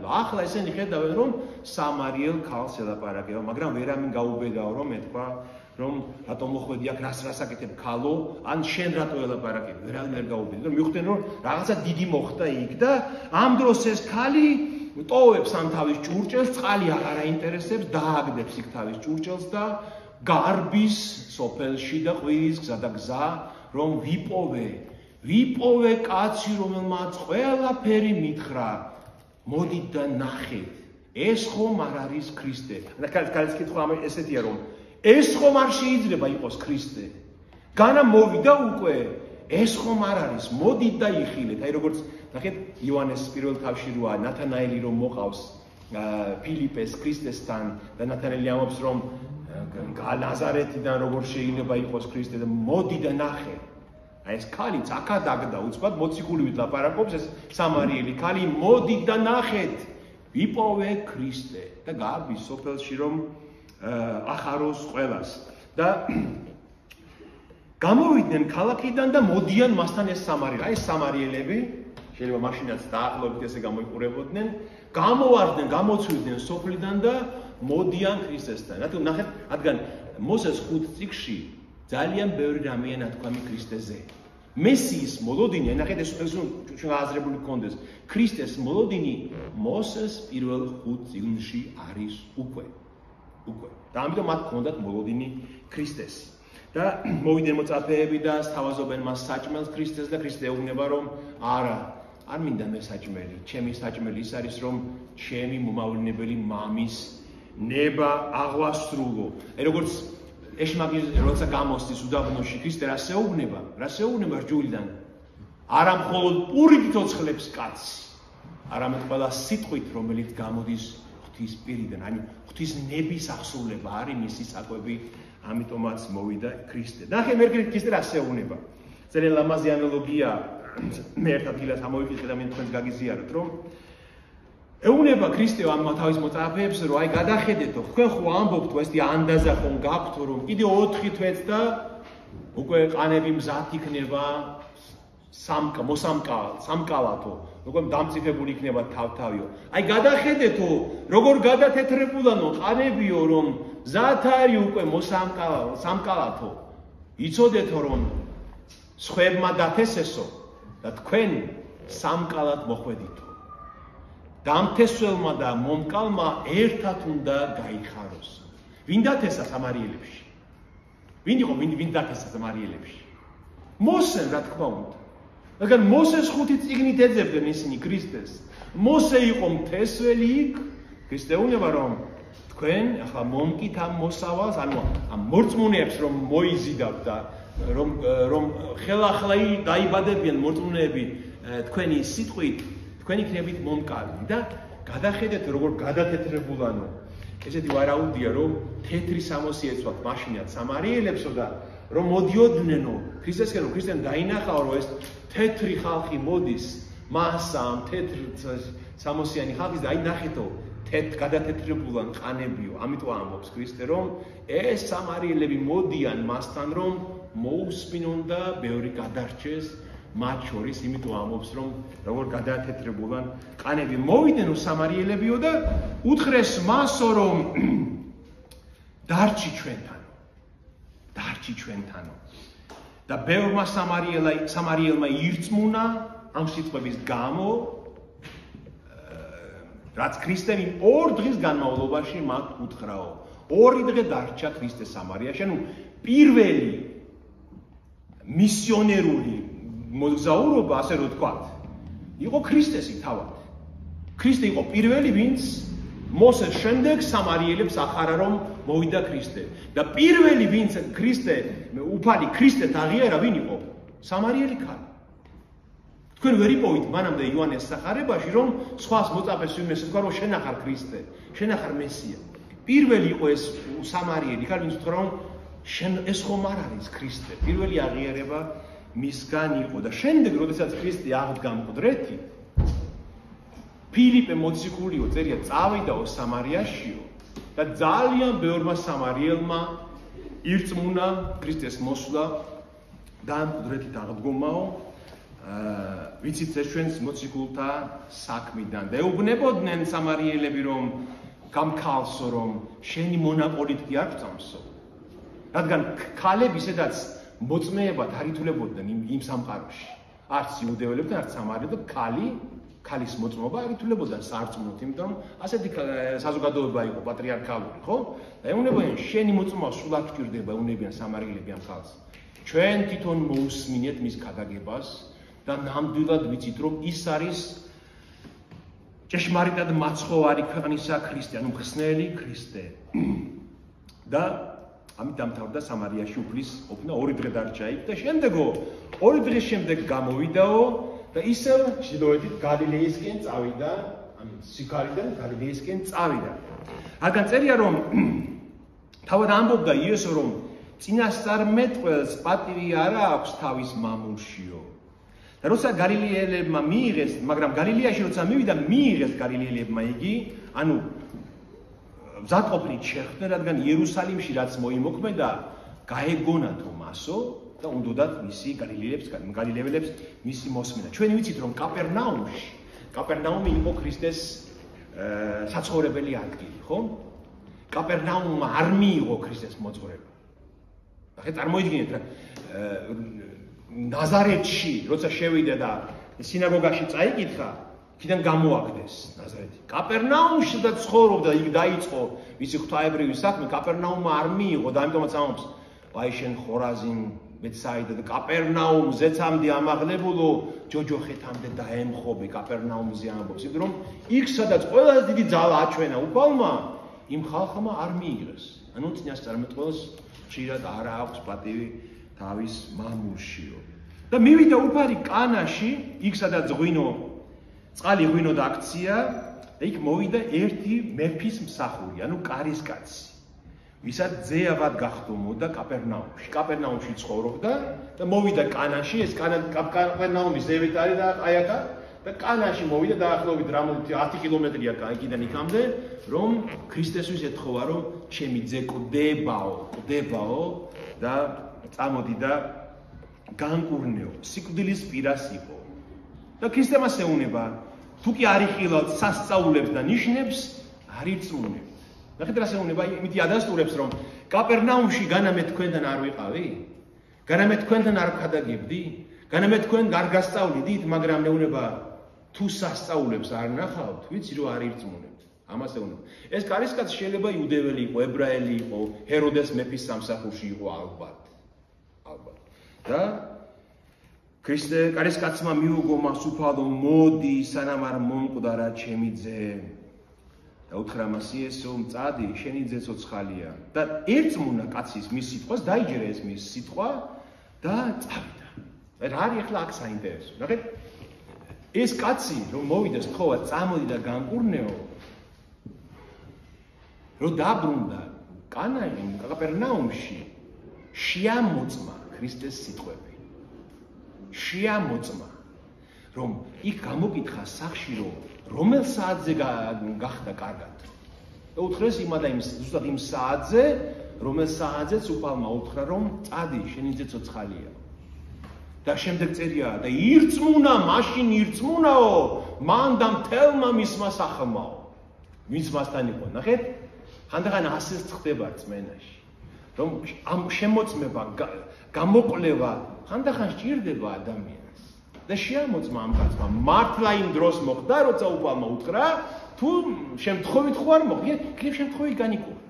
ახლა ესენი ხედავენ რომ სამარიელ ქალს ელაპარაკება, მაგრამ ვერავინ გაუბედაო რომ ეთქვა რომ რატომ მოხვედი აქ რას აკეთებ ქალო, ან შენ რატო ელაპარაკებ, ვერავინ არ გაუბედა, მიხვდნენ რომ რაღაცა დიდი მოხდა იქ და ამ დროს ეს ქალი ტოვებს ამ თავის ჭურჭელს, წყალი აღარ აინტერესებს, დააგდებს იქ თავის ჭურჭელს და გარბის სოფელში და ყვირის გზა და გზა რომ ვიპოვე კაცი რომელმაც ყველაფერი მითხრა, მოდით და ნახეთ, ეს ხომ არ არის ქრისტე. და ქალის კითხვა ესეთია რომ ეს ხომ არ შეიძლება იყოს ქრისტე. განა მოვიდა უკვე, ეს ხომ არ არის, მოდით და იხილეთ. აი როგორც ნახეთ იოანეს პირველ თავში როა ნათანაელი რომ მოყავს ფილიპეს ქრისტესთან და ნათანაელი ამბობს რომ ნაზარეთიდან როგორ შეიძლება იყოს ქრისტე და მოდი და ნახე. აი ეს ქალიც აქად აგდა უცბად მოციქულივით ლაპარაკობს ეს სამარიელი ქალი მოდი და ნახეთ ვიპოვე ქრისტე და გარბის სოფელში რომ ახაროს ყველას და გამოვიდნენ ქალაქიდან და მოდიან მასთან ეს სამარიელი. აი ეს სამარიელები შეიძლება მაშინაც დაახლოებით ესე გამოიყურებოდნენ, გამოვარდნენ, გამოცვიდნენ სოფლიდან და მოდიან ქრისტესთან. ნახეთ, რადგან მოსეს 5 წიგნში ძალიან ბევრი რამეა ნათქვამი ქრისტეზე. მესიის მოლოდინი, ნახეთ ეს ჩვენ აზრებული გქონდეს. ქრისტეს მოლოდინი მოსეს პირველ 5 წიგნში არის უკვე. და ამიტომ მათ ჰქონდათ მოლოდინი ქრისტეს. და მოვიდნენ მოწაფეები და სთავაზობენ მას საჭმელს ქრისტეს და ქრისტე ეუბნება რომ არა, არ მინდა მე საჭმელი, ჩემი საჭმელი ის არის რომ ჩემი მომავლინებელი მამის ნება აღვასრულო. როგორც ეშმაკი როცა გამოსდის უდაბნოში ქრისტე რას ეუბნება? რას ეუბნება რჯულიდან? არა მხოლოდ პურით ცოცხლებს კაცს, არამედ ყველა სიტყვით რომელიც გამოდის ღვთის პირიდან, ანუ ღვთის ნების აღსრულება არის მისი საკვები, ამიტომაც მოვიდა ქრისტე. ნახე მე ქრისტე რას ეუბნება? ძალიან ლამაზი ანალოგია მე ერთ ადგილას ამოვიკითხე და მე თქვენს გაგიზიაროთ რომ ეუბნება ქრისტე ამ თავის მოწაფეებს რომ აი გადახედეთო, თქვენ ხო ამბობთ ესეთი ანდაზა ხომ გაქვთ რომ კიდე 4 თვეც და უკვე ყანები მზად იქნება სამკალათო, როგორ დამწიფებული იქნება თავ-თავიო. აი გადახედეთო, როგორ გადათეთრებულანო ყანებიო რომ მზად არის უკვე სამკალათო. იცოდეთო რომ სხვებმა დათესესო და თქვენ სამკალათ მოხვედითო. დამთესველმა და მომკალმა ერთად უნდა გაიხაროს. ვინ დათესა სამარიელებში? ვინ დათესა სამარიელებში? მოსე რა თქმა უნდა. მაგრამ მოსეს 5 წიგნით ეძებდნენ ისინი ქრისტეს. მოსე იყო მთესველი იქ, ქრისტე უნება რომ თქვენ ახლა მომკით ამ მოსავალს, ანუ ამ მორწმუნეებს რომ მოიზიდავთ და რომ ხელახლა დაიბადებიან მორწმუნეები თქვენი სიტყვით, თქვენ იქნებით მომკალი და გადახედეთ როგორ გადათეთრებულანო. ესეთი ვარაუდია რომ თეთრი სამოსი ეცვათ მაშინაც სამარიელებსო და რომ მოდიოდნენო ქრისტესკენ რომ ქრისტემ დაინახაო რომ ეს თეთრი ხალხი მოდის მასამ თეთრ სამოსიანი ხალხის და აი ნახეთო გადათეთრებულან ყანებიო. ამიტომ ამბობს ქრისტე რომ ეს სამარიელები მოდიან მასთან რომ მოუსმინონ და ბევრი გადარჩეს მათ შორის, იმიტომ ამობს, რომ როგორ გადაათეთრებულან ყანები მოვიდნენ სამარიელებიო და უთხრეს მასო, რომ დარჩი ჩვენთანო. და ბევრმა სამარიელმა ირწმუნა ამ სიტყვების გამო, რაც ქრისტემ 2 დღის განმავლობაში მათ უთხრაო. 2 დღე დარჩა ქრისტე სამარიაში, ანუ პირველი მისიონერული მოგზაურობა, ასე რომ ვთქვათ, იყო ქრისტესი თავად. ქრისტე იყო პირველი, ვინც მოსეს შემდეგ სამარიელებს ახარა, რომ მოვიდა ქრისტე. და პირველი, ვინც უფალი ქრისტეთ აღიარა, ვინ იყო? სამარიელი ქალი. თქვენ ვერ იპოვით მანამდე იოანეს სახარებაში, რომ სხვას მოწაფეს ვინმე თქვა, რომ შენ ახარ ქრისტე, შენ ახარ მესია. პირველი იყო ეს სამარიელი ქალი, ვინც თქვა, რომ შენ ეს ხომ არ არის ქრისტე. პირველი აღიარება მისგან იყო და შემდეგ, როდესაც ქრისტე აღდგა მკვდრეთი, ფილიპე მოციქულიო წერია წავიდაო სამარიაშიო და ძალიან ბევრმა სამარიელმა ირწმუნა ქრისტეს მოსვლა და მკვდრეთით აღდგომაო, ვიცით ეს ჩვენს მოციქულთა საქმიდან და ეუბნებოდნენ სამარიელები, რომ გამქალსო, რომ შენი მონაყოლით კი არ გწამსო. რადგან ქალები სადაც მოწმეებად არ ითვლებოდნენ იმ სამყაროში. არც იუდეველებთან, არც სამარიელებთან ქალის მოწმობა არ ითვლებოდა სარწმუნოდ, იმიტომ რომ ასეთი საზოგადოება იყო პატრიარქალური, ხო? და ეუბნებიან, შენი მოწმობა სულ არ გჭირდება, ეუბნებიან სამარიელები ამ ხალხს. ჩვენ თვითონ მოусმინეთ მის ქადაგებას და ნამდვილად ვიცით, რომ ის არის ჭეშმარიტად მაცხოვარი ქვეყნისა ქრისტე, ანუ მხსნელი ქრისტე. და ამით დამთავრდა სამარიაში უფლის ყოფნა, 2 დღე დარჩა იქ და შემდეგო 2 დღის შემდეგ გამოვიდაო და ისევ ჩრდილოეთით გალილეისკენ წავიდა, ანუ სიქარიდან გალილეისკენ წავიდა. რადგან წერია, რომ თავად ამბობდა იესო, რომ წინასწარმეტყველს პატივი არა აქვს თავის მამულშიო. და როცა გალილეელებმა მიიღეს, მაგრამ გალილეაში როცა მივიდა, მიიღეს გალილეელებმა იგი, ანუ მზადყოფნით შეხვდნენ, რადგან იერუსალიმში რაც მოიმოქმედა, გაეგონათო მასო და უნდათ მისი გალილეელებს მისი მოსმენა. ჩვენ ვიცით, რომ კაპერნაუმი იყო ქრისტეს საცხოვრებელი ადგილი, ხო? კაპერნაუმმა არ მიიღო ქრისტეს მოძღვრება. ახლა წარმოიდგინეთ, ნაზარეთში, როცა შევიდა და სინაგოგაში წაიკითხა, იქიდან გამოაგდეს ნაზარეთი. კაპერნაუმში და ცხოვრობდა, იქ დაიწყო მისი ღვთაებრივი საქმე, კაპერნაუმმა არ მიიღო და ამიტომაც ამობს, აი შენ ხორაზინ, ბეთსაიდა და კაპერნაუმ ზეცამდე ამაღლებულო, ჯოჯოხეთამდე დაემხობი, კაპერნაუმზე ამბობს, იმიტომ რომ იქ სადაც ყველაზე დიდი ძალა აჩვენა უფალმა, იმ ხალხმა არ მიიღეს. ანუ წინასწარმეტყველს ხშირად არ აქვს პატივი თავის მამულშიო. და მივიდა უფალი კანაში, იქ სადაც წყალი ღვინო და აქცია და იქ მოვიდა ერთი მეფის მსახური, ანუ კარისკაცი, ვისაც ძეავად გახდომოდა კაპერნაუმში ცხოვრობდა და მოვიდა კანაში, ეს კაპერნაუმის ზევით არის და აიაკა და კანაში მოვიდა დაახლოებით 10 კილომეტრია იქიდან იქამდე, რომ ქრისტესთვის ეთხოვა, რომ ჩემი ძე კვდებაო და წამოდი და განკურნეო, სიკვდილის პირას იყო. და ქრისტემ ასე უნება, თუ კი არ იხილავთ სასწაულებს და ნიშნებს, არ ირწმუნებთ. ნახეთ რა შეუნება, იმითი ადასტურებს, რომ კაპერნაუმში განამე თქვენთან არ ვიყავი? განამე თქვენთან არ ვქადაგებდი? განამე თქვენ არ გასწავლიდით, მაგრამ მეუნება თუ სასწაულებს არ ნახავთ, ვიცი რომ არ ირწმუნებთ. ამას ეუბნება. ეს კარისკაცი შეიძლება იუდეველი იყო, ებრაელი იყო, ჰეროდეს მეფის სამსახურში იყო ალბათ. და ქრისტე კარისკაცმა მიუგო მას უფალო, მოდი, სანამ არ მომკვდარა ჩემი ძე. და უთხრა მას იესო, მწადი, შენი ძე ცოცხალია. და ერწმუნა კაცის მის სიტყვას, დაიჯერა ეს მის სიტყვა და წავიდა. რა არის ახლა აქ საინტერესო? ნახეთ, ეს კაცი რომ მოვიდა სთხოვა, წამოდი და განკურნეო, რომ დაბრუნდა კაპერნაუმში, შეამოწმა ქრისტეს სიტყვები. შეამოწმა, რომ იქ გამოკითხა სახში, რომელ საათზე გახდა კარგად. და უთხრეს ზუსტად იმ საათზე, რომელ საათზეც უფალმა უთხრა, რომ წადი, შენი ძე ცოცხალია. და შემდეგ წერია და ირწმუნა, მაშინ ირწმუნაო, მან და მთელმა მისმა სახმაო. ვინც მასთან იყო, ნახეთ? ხანდახან ასეც ხდება რწმენაში. რომ ამ შემოწმება, გამოკვლევა ხანდახან სჭირდება ადამიანს. და შეამოწმა ამ კაცმა, მართლა იმ დროს მოხდა, როცა უფალმა უთხრა, თუ შემთხვევით ხო არ მოხდა, კი შემთხვევით განიკურნა.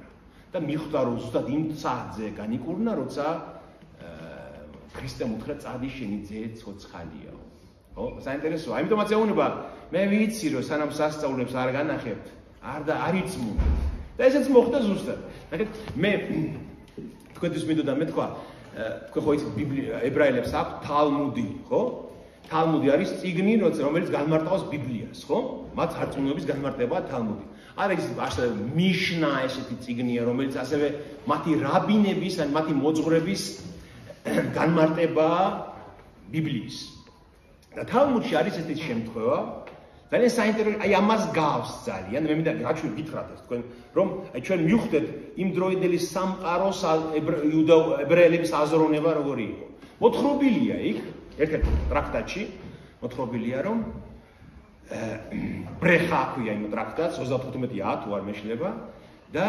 და მიხვდა რომ ზუსტად იმ საათზე განიკურნა, როცა ქრისტემ უთხრა წადი შენი ძე ცოცხალიაო. ხო? საინტერესოა. ამიტომაც ეუბნება, მე ვიცი რომ სანამ სასწაულებს არ განახებთ, არ იწმუნდით. და ესეც მოხდა ზუსტად. ნახეთ, მე თქვენთვის მინდოდა მეთქვა, თქვენ ხო იცით ბიბლია, ებრაელებს აქვს თალმუდი, ხო? თალმუდი არის წიგნი, რომელიც განმარტავს ბიბლიას, ხო? მათ არწმუნოების განმარტებაა თალმუდი. არა ის ასე მიშნა ესეთი წიგნია, რომელიც ასევე მათი რაბინების ან მათი მოძღვრების განმარტებაა ბიბლიის. და თალმუდში არის ესეთი შემთხვევა, ძალიან საინტერესო, აი ამას გავს ძალიან, მე მინდა გაჩვენ გითხრათ ეს თქვენ, რომ აი ჩვენ მივხვდეთ იმ დროინდელი სამყაროს ებრაელების აზროვნება როგორი იყო. მოთხრობილია იქ ერთ-ერთ ტრაქტატში, მოთხრობილია რომ ბრეხა ქვია იმ ტრაქტატს 35-ა თუ არ მეშლება და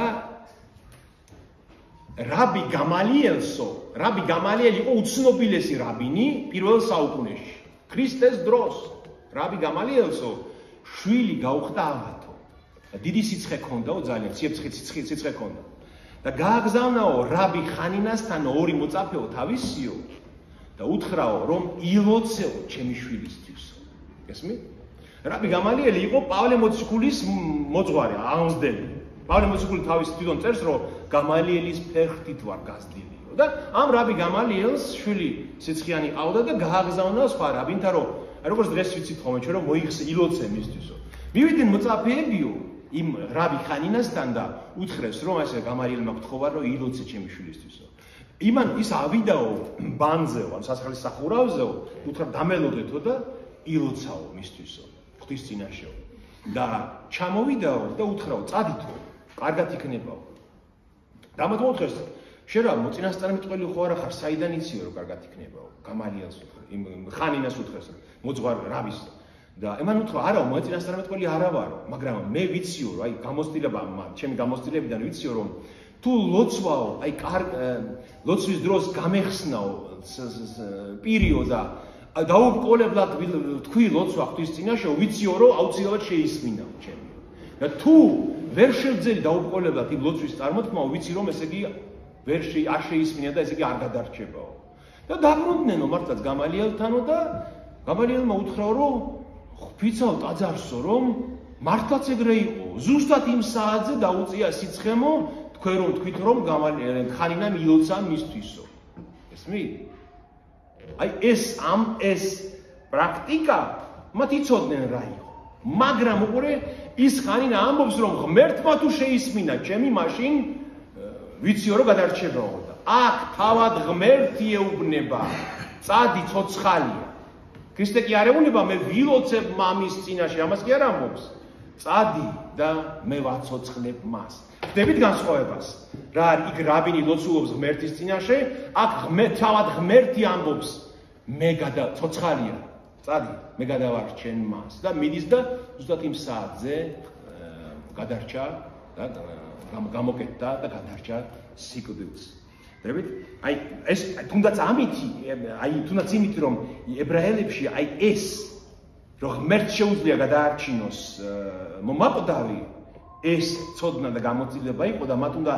რაბი გამალიელი იყო უცნობილესი რაბინი პირველ საუკუნეში. ქრისტეს დროს რაბი გამალიელსო შვილი გაუხდა ავათო. დიდი სიცხე ჰქონდაო ძალიან, სიცხე ჰქონდა. და გააგზავნაო რაბი ხანინასთან ორი მოწაფეო თავისიო და უთხრაო რომ ილოცეო ჩემი შვილისთვისო. გესმით? რაბი გამალიელი იყო პავლე მოციქულის მოძღვარი, აღმზრდელი. პავლე მოციქული თავის თვითონ წერს რომ გამალიელის ფეხით ვარ გაზრდილიო და ამ რაბი გამალიელს შვილი სიცხიანი ყავდა და გააგზავნა სხვა რაბინთან რომ როგორც დღეს ვიცით ხოლმე ჩვენ რომ მოიხსე ილოცე მისთვისო. მივიდნენ მოწაფეებიო იმ რაბი ხანინასთან და უთხრეს რომ ასე გამალიელმა გთხოვარ რომ ილოცე ჩემი შვილისთვისო. იმან ის ავიდაო ბანზეო, ან სასახლის სახურავზეო, უთხრა დამელოდეთო და ილოცაო მისთვისო, ღვთის წინაშეო. და ჩამოვიდაო და უთხრაო წადითო, კარგად იქნებაო. დამათ მოუთხეს, შენ რა მოწინასწარმეტყველი ხო არა ხარ, საიდან იციო რომ კარგად იქნებაო? გამალიელს უთხრა, იმ ხანინას უთხრეს, მოძღვარ რაბის. და ემან უთხრა, არა, მოწინასწარმეტყველი არა ვარო, მაგრამ მე ვიციო რომ აი გამოცდილება, ჩემი გამოცდილებიდან ვიციო რომ თუ ლოცვაო, აი ლოცვის დროს გამეხსნაო პირიო და დაუბრკოლებლად თქვი ლოცვა ღვთის წინაშეო, ვიციო რომ აუცილებლად შეისმინაო ჩემი. და თუ ვერ შევძელი დაუბრკოლებლად იმ ლოცვის წარმოთქმაო, ვიცი რომ ესე იგი არ შეისმინა და ესე იგი არ გადარჩებაო. და დაბრუნდნენო მართლაც გამალიელთანო და გამალიელმა უთხრაო რომ ღვთისაო ტაძარსო რომ მართლაც ეგრე იყო. ზუსტად იმ საათზე დაუწია სიცხემო თქვენ რომ თქვით რომ ხანინამ ილოცა მისთვისო. ესმით? აი ეს პრაქტიკა მათ იცოდნენ რა იყო. მაგრამ უყურე ის ხანინა ამბობს რომ ღმერთმა თუ შეისმინა ჩემი მაშინ ვიციო რომ გადარჩებაო და აქ თავად ღმერთი ეუბნება წადი ცოცხალია. ქრისტე კი არ ეუბნება მე ვილოცებ მამის წინაშე, ამას კი არ ამბობს. წადი და მე ვაცოცხლებ მას. ხდებით განსხვავებას. რა იქ რაბინი ლოცულობს ღმერთის წინაშე, აქ თავად ღმერთი ამბობს მე ცოცხალია. წადი, მე გადავარჩენ მას და მიდის და ზუსტად იმ საათზე გადარჩა და გამოკეთდა და გადარჩა სიკვდილს. ხდებით? აი ეს თუნდაც ამითი, აი თუნდაც იმით რომ ებრაელებში აი ეს რომ ღმერთს შეუძლია გადაარჩინოს მომაკვდავი, ეს ცოდნა და გამოცდილება იყო და მათ უნდა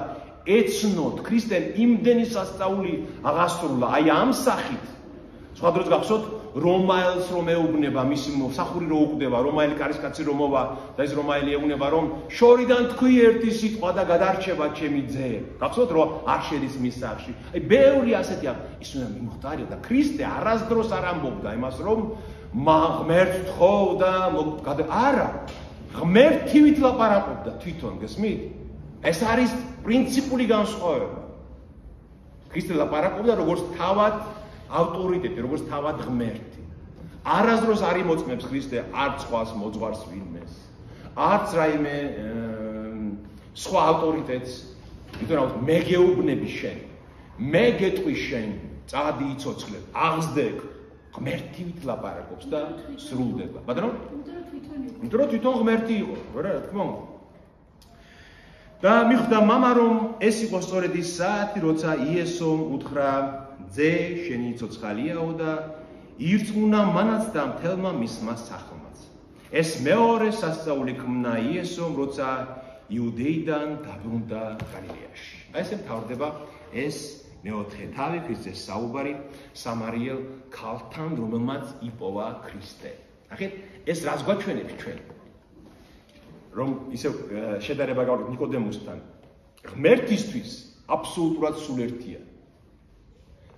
ეცნოთ ქრისტემ იმდენი სასწაული აღასრულა აი ამ სახით. სხვა დროს გახსოვთ რომაელს რომ ეუბნება მისი მსახური რო უკვდება, რომაელი კარისკაცი რომ მოვა და ეს რომაელი ეუბნება რომ შორიდან თქვი ერთი სიტყვა და გადარჩება ჩემი ძე. გახსოვთ რომ არ შედის მის სახში. აი ბევრი ასეთი ის უნდა მიმოხდარიო და ქრისტე არასდროს არ ამბობდა იმას რომ ღმერთს თხოვ და არა, ღმერთივით ლაპარაკობდა თვითონ, გესმით? ეს არის პრინციპული განსხვავება. ქრისტე ლაპარაკობდა როგორც თავად ავტორიტეტი, როგორც თავად ღმერთი. არასდროს არ იმოწმებს ქრისტე არც სხვას მოძღვარს ვინმეს, არც რაიმე სხვა ავტორიტეტს, იმიტომ მე გეუბნები შენ, მე გეტყვი შენ, წადი იცოცხლე, აღზრდე ღმერთივით ლაპარაკობს და სრულდება. ბატონო? იმიტომ რომ თვითონ ღმერთი იყო, რა თქმა უნდა. და მიხვდა მამა რომ ეს იყო სწორედ ის საათი, როცა იესომ უთხრა ძე, შენი ცოცხალიაო და ირწმუნა მანაც და მთელმა მისმა სახლმაც. ეს მეორე სასწაული ქმნა იესომ, როცა იუდეიდან დაბრუნდა გალილეაში. აი ესე მთავრდება ეს მეოთხე თავი, ქრისტეს საუბარი სამარიელ ქალთან, რომელმაც იპოვა ქრისტე. ნახეთ, ეს რას გვაჩვენებს ჩვენ? რომ ისე შედარება გავაკეთოთ ნიკოდემოსთან. ღმერთისთვის აბსოლუტურად სულ ერთია.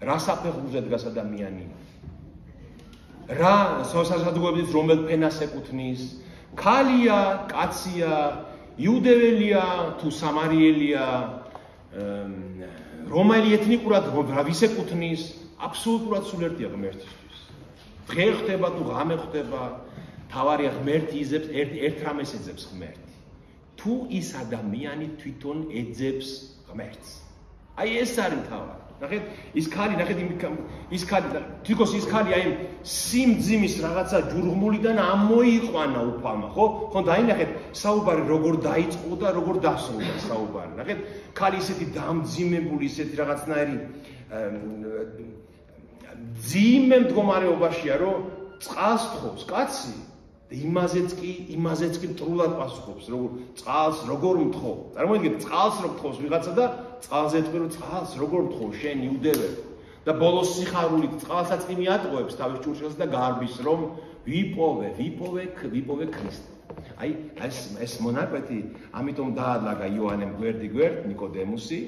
რა საფეხურზე დგას ადამიანი? რა საზოგადოებრივ რომელ ფენას ეკუთვნის? ქალია, კაცია, იუდეველია თუ სამარიელია, რომელი ეთნიკურად ვის ეკუთვნის? აბსოლუტურად სულ ერთია ღმერთისთვის. დღე ხდება თუ ღამე ხდება, თავარია ღმერთი იძებს ერთ რამეს ეძებს ღმერთი. თუ ის ადამიანი თვითონ ეძებს ღმერთს. აი ეს არის თავარი. ნახეთ, ის ქალი, ნახეთ ის ქალი, თვითონ ის ქალი აი სიმძიმის რაღაცა ჯურღმულიდან ამოიყვანა უფალმა, ხო? ხო, დაინახეთ, საუბარი როგორ დაიწყო და როგორ დასრულდა საუბარი. ნახეთ, ქალი ისეთი დამძიმებული, ისეთი რაღაცნაირი ძიმე მდგომარეობაშია, რომ წყალს თხოვს კაცი. იმაზეც კი მტრულად პასუხობს, როგორ წყალს როგორ მთხოვ. წარმოიდგინეთ, წყალს რო მთხოვს ვიღაცა და წყალზე ეთქვი, რომ წყალს როგორ მთხოვ შენ იუდეველი. და ბოლოს სიხარულით წყალსაც კი მიატყუებს თავის ჭურჭელს და გარბის, რომ ვიპოვე ქრისტე. აი ეს მონაკვეთი, ამიტომ დაადლაგა იოანემ გვერდ ნიკოდემუსი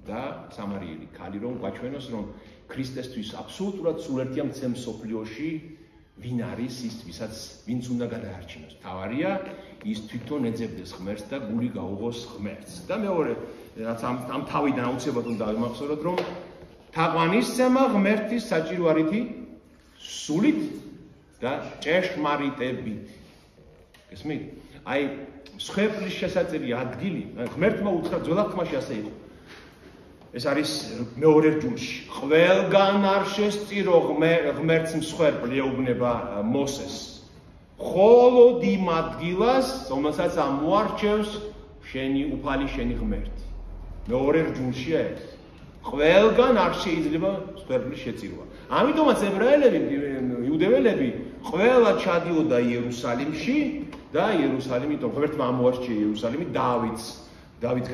და სამარიელი ქალი, რომ გვაჩვენოს, რომ ქრისტესთვის აბსოლუტურად სულ ერთია მთელ მსოფლიოში ვინ არის ის, ვინც უნდა გადაარჩინოს. თავარია ის თვითონ ეძებდეს ღმერთს და გული გაუღოს ღმერთს. და მეორე, რაც ამ თავიდან აუცილებლად უნდა ვიმახსოვროთ, რომ თაყვანისცემა ღმერთის საჭირო არითი სულით და ჭეშმარიტებით. გესმით? აი, მსხვერპლის შესაწერი ადგილი, ღმერთმა უთხრა ძველ აღთქმაში ასე იყო. ეს არის მეორე ჯუმში. ყველგან არ შესწირო ღმერთს მსხვერპლი ეუბნება მოსეს. მხოლოდ იმ ადგილას, რომელსაც ამოარჩევს შენი უფალი, შენი ღმერთი. მეორე ჯუმშია ეს. ყველგან არ შეიძლება მსხვერპლის შეწირვა. ამიტომაც ებრაელები, იუდეველები ყველა ჩადიოდა იერუსალიმში და იერუსალიმით ღმერთმა ამოარჩია იერუსალიმი დავით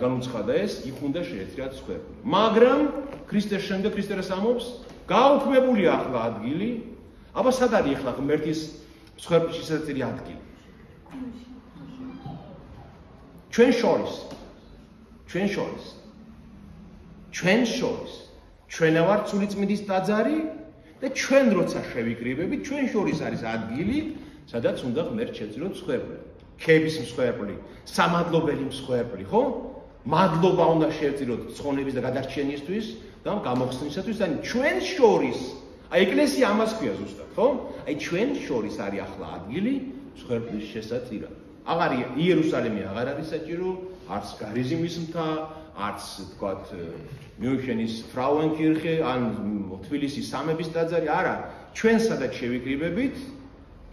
განუცხადა ეს, იქ უნდა შეეწირათ მსხვერპლი. მაგრამ ქრისტეს შემდეგ ქრისტე რას ამბობს? გაუქმებულია ახლა ადგილი. აბა სად არის ახლა ღმერთის მსხვერპლის შესაწირი ადგილი? ჩვენ შორის. ჩვენ ვართ სულიწმიდის ტაძარი და ჩვენ როცა შევიკრიბებით, ჩვენ შორის არის ადგილი, სადაც უნდა ღმერთს შეეწიროთ მსხვერპლი. ქების მსხვერპლი, სამადლობელი მსხვერპლი, ხო? მადლობა უნდა შეეწიროთ ცხონების და გადარჩენისთვის და გამოხსნისათვის, ან ჩვენ შორის, აი ეკლესია ამას ქვია ზუსტად, ხო? აი ჩვენ შორის არის ახლა ადგილი მსხვერპლის შესაწირად. იერუსალიმი აღარ არის საჭირო, არც გარიზიმის მთა, არც თქვათ მიუნხენის ფრაუენკირხე, ან თბილისის სამების ტაძარი, არა, ჩვენ სადაც შევიკრიბებით,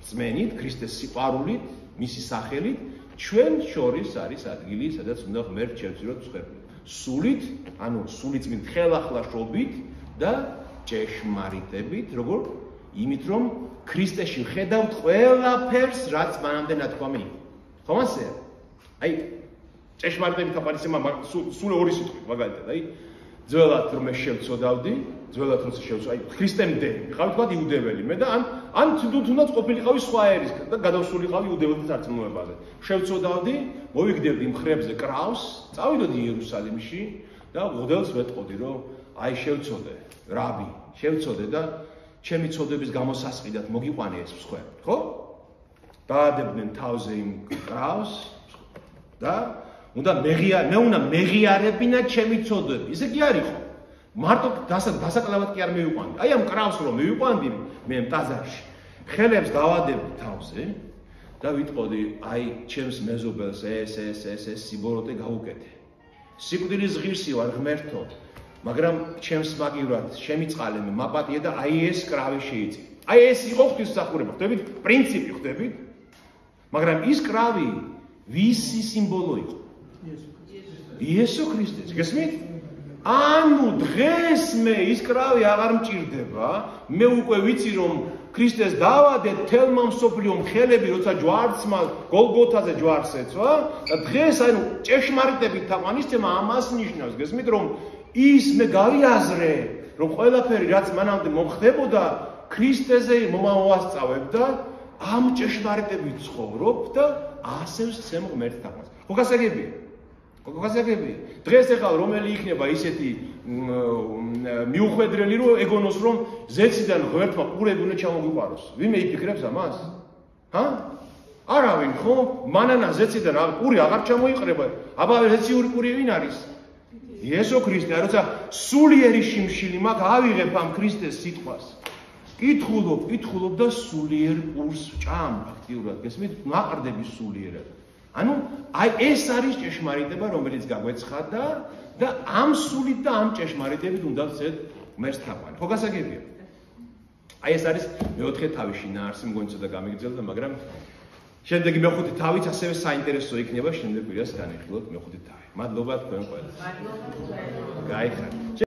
რწმენით, ქრისტეს სიყვარულით, მისი სახელით, ჩვენ შორის არის ადგილი, სადაც უნდა ღმერთს შევწიროთ მსხვერპლი. სულით, ანუ სულიწმით ხელახლაშობით და ჭეშმარიტებით, როგორ? იმით, რომ ქრისტეში ვხედავთ ყველაფერს, რაც მანამდე ნათქვამი იყო. ხომ ასეა? აი, ჭეშმარიტებით აპარისება სულ ორი სიტყვით, მაგალითად, აი, ძველად რომ შევწოდავდი, აი, ქრისტემდე, ვიყავი თქვა იუდეველი, მე და ან თუნდაც ყოფილიყავი სხვა ერის და გადავსულიყავი იუდეველთა სარწმუნოებაზე. შევწოდავდი, მოვიგდებდი მხრებზე კრავს, წავიდოდი იერუსალიმში და მოდელს ვეტყოდი, რომ აი შევწოდე, რაბი, შევწოდე და ჩემი წოდების გამოსასყიდად მოგიყვანე ეს მსხვერპლი, ხო? დაადებდნენ თავზე იმ კრავს და მე უნდა მეღიარებინა ჩემი წოდები. ისე კი არ იყო. მარტო დასაკლავად კი არ მივიყვანდი. აი ამ კრავს რომ მივიყვანდი მე ტაძარში. ხელებს დავადებდი თავზე და ვიტყოდი, აი ჩემს მეზობელს ეს სიბოროტე გაუკეთე. სიკვდილის ღირსი ვარ ღმერთო. მაგრამ ჩემს მაგივრად შემიწყალე მე მაპატია და აი ეს კრავე შეიწი. აი ეს იყო ღვთისმსახურება, ხვდებით? პრინციპი ხვდებით? მაგრამ ის კრავი ვისი სიმბოლო იყო? იესო ქრისტეს. გესმით? ანუ დღეს მე ის კრავი აღარ მჭირდება, მე უკვე ვიცი რომ ქრისტეს დავადე თელმა მსოფლიომ ხელები როცა ჯვარცმა გოლგოთაზე ჯვარს ეცვა და დღეს ანუ ჭეშმარიტებით თაყვანისცემა ამას ნიშნავს. გესმით რომ ის მე გავიაზრე რომ ყველაფერი რაც მანამდე მომხდებოდა ქრისტეზე მომავასწავებ და ამ ჭეშმარიტებით ცხოვრობ და ასევ სცემ ღმერთს თაყვანს. ხო გასაგებია? დღეს ახლა რომელი იქნება ისეთი მიუხვედრელი რომ ეგონოს რომ ზეციდან ღმერთმა ყურები უნდა ჩამოგვიყვაროს. ვინმე იფიქრებს ამას? ჰა? არავინ ხო? მანანა ზეციდან ყური აღარ ჩამოიყრება. აბა ზეციური ყური ვინ არის? იესო ქრისტე. როცა სულიერი შიმშილი მაქვს ავიღებ ამ ქრისტეს სიტყვას. კითხულობ და სულიერ ყურს ჭამ აქტიურად. გესმით? მაყრდები სულიერად. ანუ აი ეს არის ჭეშმარიტება რომელიც გაგვეცხადა და ამ სულით და ამ ჭეშმარიტებით უნდა ვცეთ ღმერთს თაყვანი. ხო გასაგებია? აი ეს არის მეოთხე თავი შინაარსი მგონი ცოტა გამიგრძელდა, მაგრამ შემდეგი მეხუთე თავიც ასევე საინტერესო იქნება შემდეგ კვირას განვიხილოთ მეხუთე თავი. მადლობა თქვენ ყველას. გაიხარით.